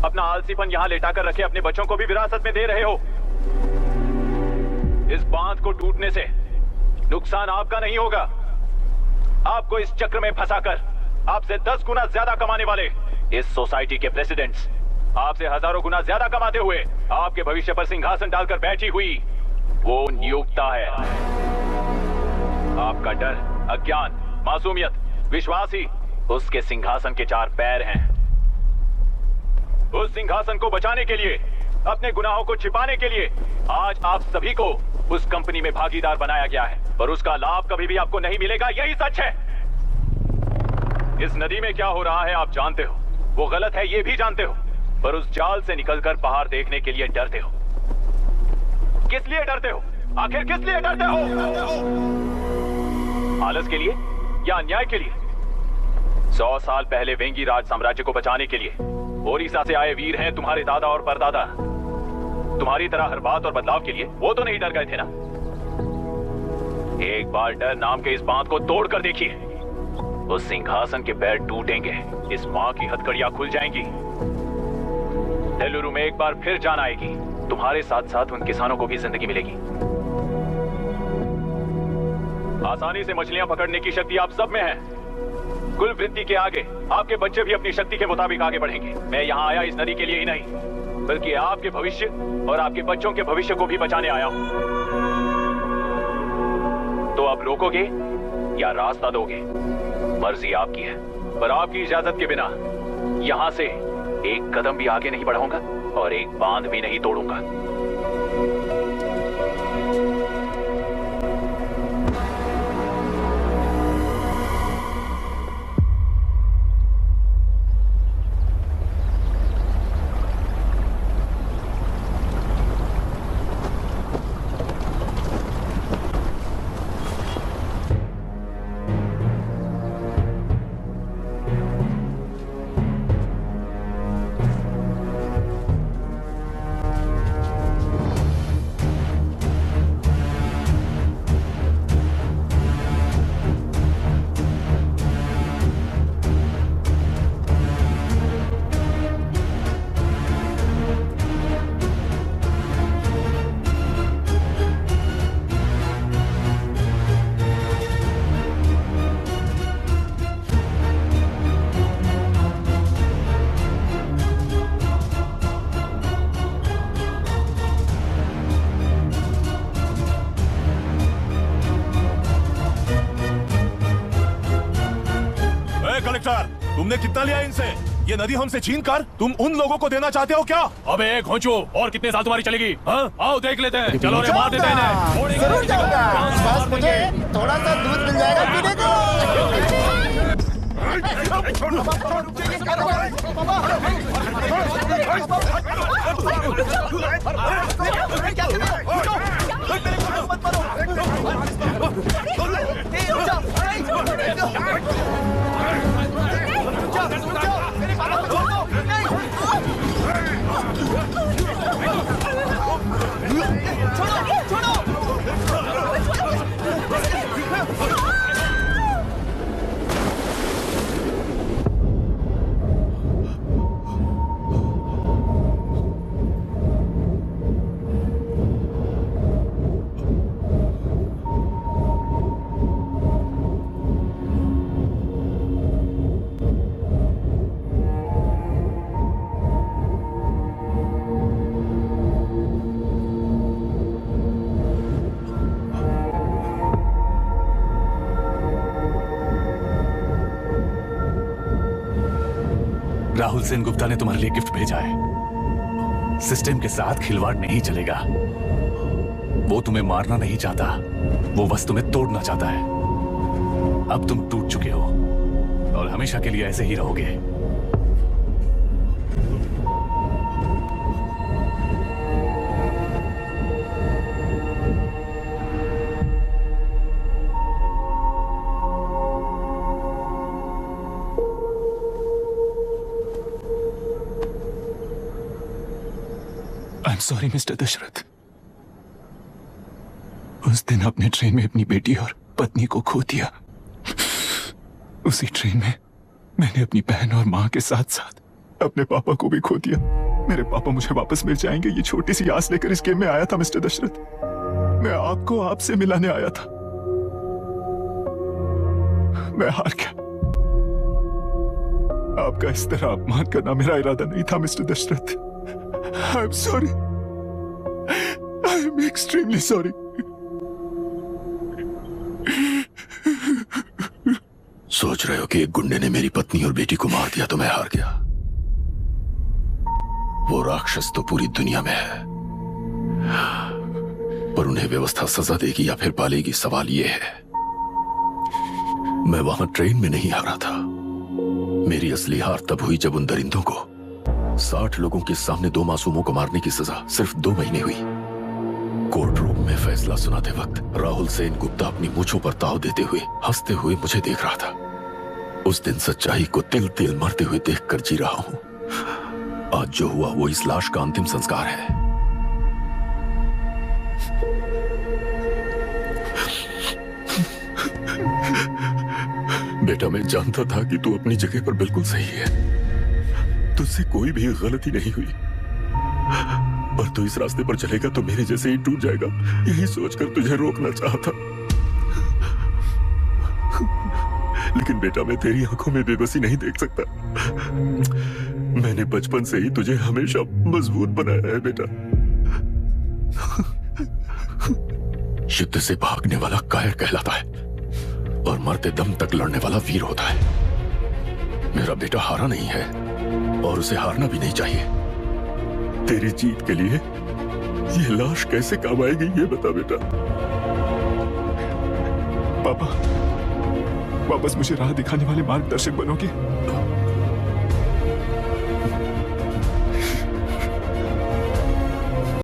अपना आलसीपन यहां लेटाकर रखे अपने बच्चों को भी विरासत में दे रहे हो। इस बांध को टूटने से नुकसान आपका नहीं होगा। आपको इस चक्र में फंसाकर आपसे 10 गुना ज्यादा कमाने वाले इस सोसाइटी के प्रेसिडेंट्स आपसे हजारों गुना ज्यादा कमाते हुए आपके भविष्य पर सिंहासन डालकर बैठी हुई वो नियोक्ता है। आपका डर, अज्ञान, मासूमियत, विश्वास ही उसके सिंहासन के 4 पैर हैं। उस सिंहासन को बचाने के लिए, अपने गुनाहों को छिपाने के लिए आज आप सभी को उस कंपनी में भागीदार बनाया गया है, पर उसका लाभ कभी भी आपको नहीं मिलेगा। यही सच है। इस नदी में क्या हो रहा है आप जानते हो, वो गलत है ये भी जानते हो, पर उस जाल से निकलकर बाहर देखने के लिए डरते हो। किस लिए डरते हो? आखिर किस लिए डरते हो? आलस के लिए या अन्याय के लिए? 100 साल पहले वेंगी राज साम्राज्य को बचाने के लिए ओडिशा से आए वीर हैं तुम्हारे दादा और परदादा। तुम्हारी तरह हर बात और बदलाव के लिए वो तो नहीं डर गए थे ना। एक बार डर नाम के इस बांध को तोड़ कर देखिए, उस सिंहासन के पैर टूटेंगे, इस मां की हथकड़ियां खुल जाएंगी। नेल्लूरू में एक बार फिर जान आएगी, तुम्हारे साथ साथ उन किसानों को भी जिंदगी मिलेगी। आसानी से मछलियां पकड़ने की शक्ति आप सब में है। कुल वृत्ति के आगे आपके बच्चे भी अपनी शक्ति के मुताबिक आगे बढ़ेंगे। मैं यहाँ आया इस नदी के लिए ही नहीं, बल्कि आपके भविष्य और आपके बच्चों के भविष्य को भी बचाने आया हूँ। तो आप रोकोगे या रास्ता दोगे, मर्जी आपकी है, पर आपकी इजाजत के बिना यहाँ से एक कदम भी आगे नहीं बढ़ाऊंगा और एक बांध भी नहीं तोड़ूंगा। तुमने कितना लिया इनसे? ये नदी हमसे छीन कर तुम उन लोगों को देना चाहते हो क्या? अबे घोंचू, और कितने साल तुम्हारी चलेगी? हाँ, आओ देख लेते हैं। चलो रे, मार देते हैं। जरूर जाऊंगा, बस मुझे थोड़ा सा दूध मिल जाएगा पीने को। राहुल सेन गुप्ता ने तुम्हारे लिए गिफ्ट भेजा है। सिस्टम के साथ खिलवाड़ नहीं चलेगा। वो तुम्हें मारना नहीं चाहता, वो बस तुम्हें तोड़ना चाहता है। अब तुम टूट चुके हो और हमेशा के लिए ऐसे ही रहोगे। I'm sorry, mister Dasharath. उस दिन अपने ट्रेन में अपनी बेटी और पत्नी को खो दिया। उसी ट्रेन में मैंने अपनी बहन और माँ के साथ साथ अपने पापा को भी खो दिया। मेरे पापा मुझे वापस मिल जाएंगे, ये छोटी सी आस लेकर इस गेम में आया था मिस्टर दशरथ। मैं आपको आपसे मिलाने आया था। मैं हार गया। आपका इस तरह अपमान करना मेरा इरादा नहीं था mister Dashrath. I'm sorry. I'm extremely sorry. सोच रहे हो कि एक गुंडे ने मेरी पत्नी और बेटी को मार दिया तो मैं हार गया? वो राक्षस तो पूरी दुनिया में है, पर उन्हें व्यवस्था सजा देगी या फिर पालेगी, सवाल ये है। मैं वहां ट्रेन में नहीं हारा था। मेरी असली हार तब हुई जब उन दरिंदों को 60 लोगों के सामने 2 मासूमों को मारने की सजा सिर्फ 2 महीने हुई। कोर्ट रूम में फैसला सुनाते वक्त राहुल सेन गुप्ता अपनी मूंछों पर ताव देते हुए हंसते हुए मुझे देख रहा था। उस दिन सच्चाई को तिल तिल मरते हुए देखकर जी रहा हूं। आज जो हुआ वो इस लाश का अंतिम संस्कार है। बेटा, मैं जानता था कि तू अपनी जगह पर बिल्कुल सही है। तुझसे कोई भी गलती नहीं हुई, पर तू इस रास्ते पर चलेगा तो मेरे जैसे ही टूट जाएगा, यही सोचकर तुझे रोकना चाहता। लेकिन बेटा, मैं तेरी आंखों में बेबसी नहीं देख सकता। मैंने बचपन से ही तुझे हमेशा मजबूत बनाया है बेटा। युद्ध से भागने वाला कायर कहलाता है और मरते दम तक लड़ने वाला वीर होता है। मेरा बेटा हारा नहीं है और उसे हारना भी नहीं चाहिए। तेरी जीत के लिए ये लाश कैसे काम आएगी, ये बता बेटा। पापा, वापस मुझे राह दिखाने वाले मार्गदर्शक बनोगे?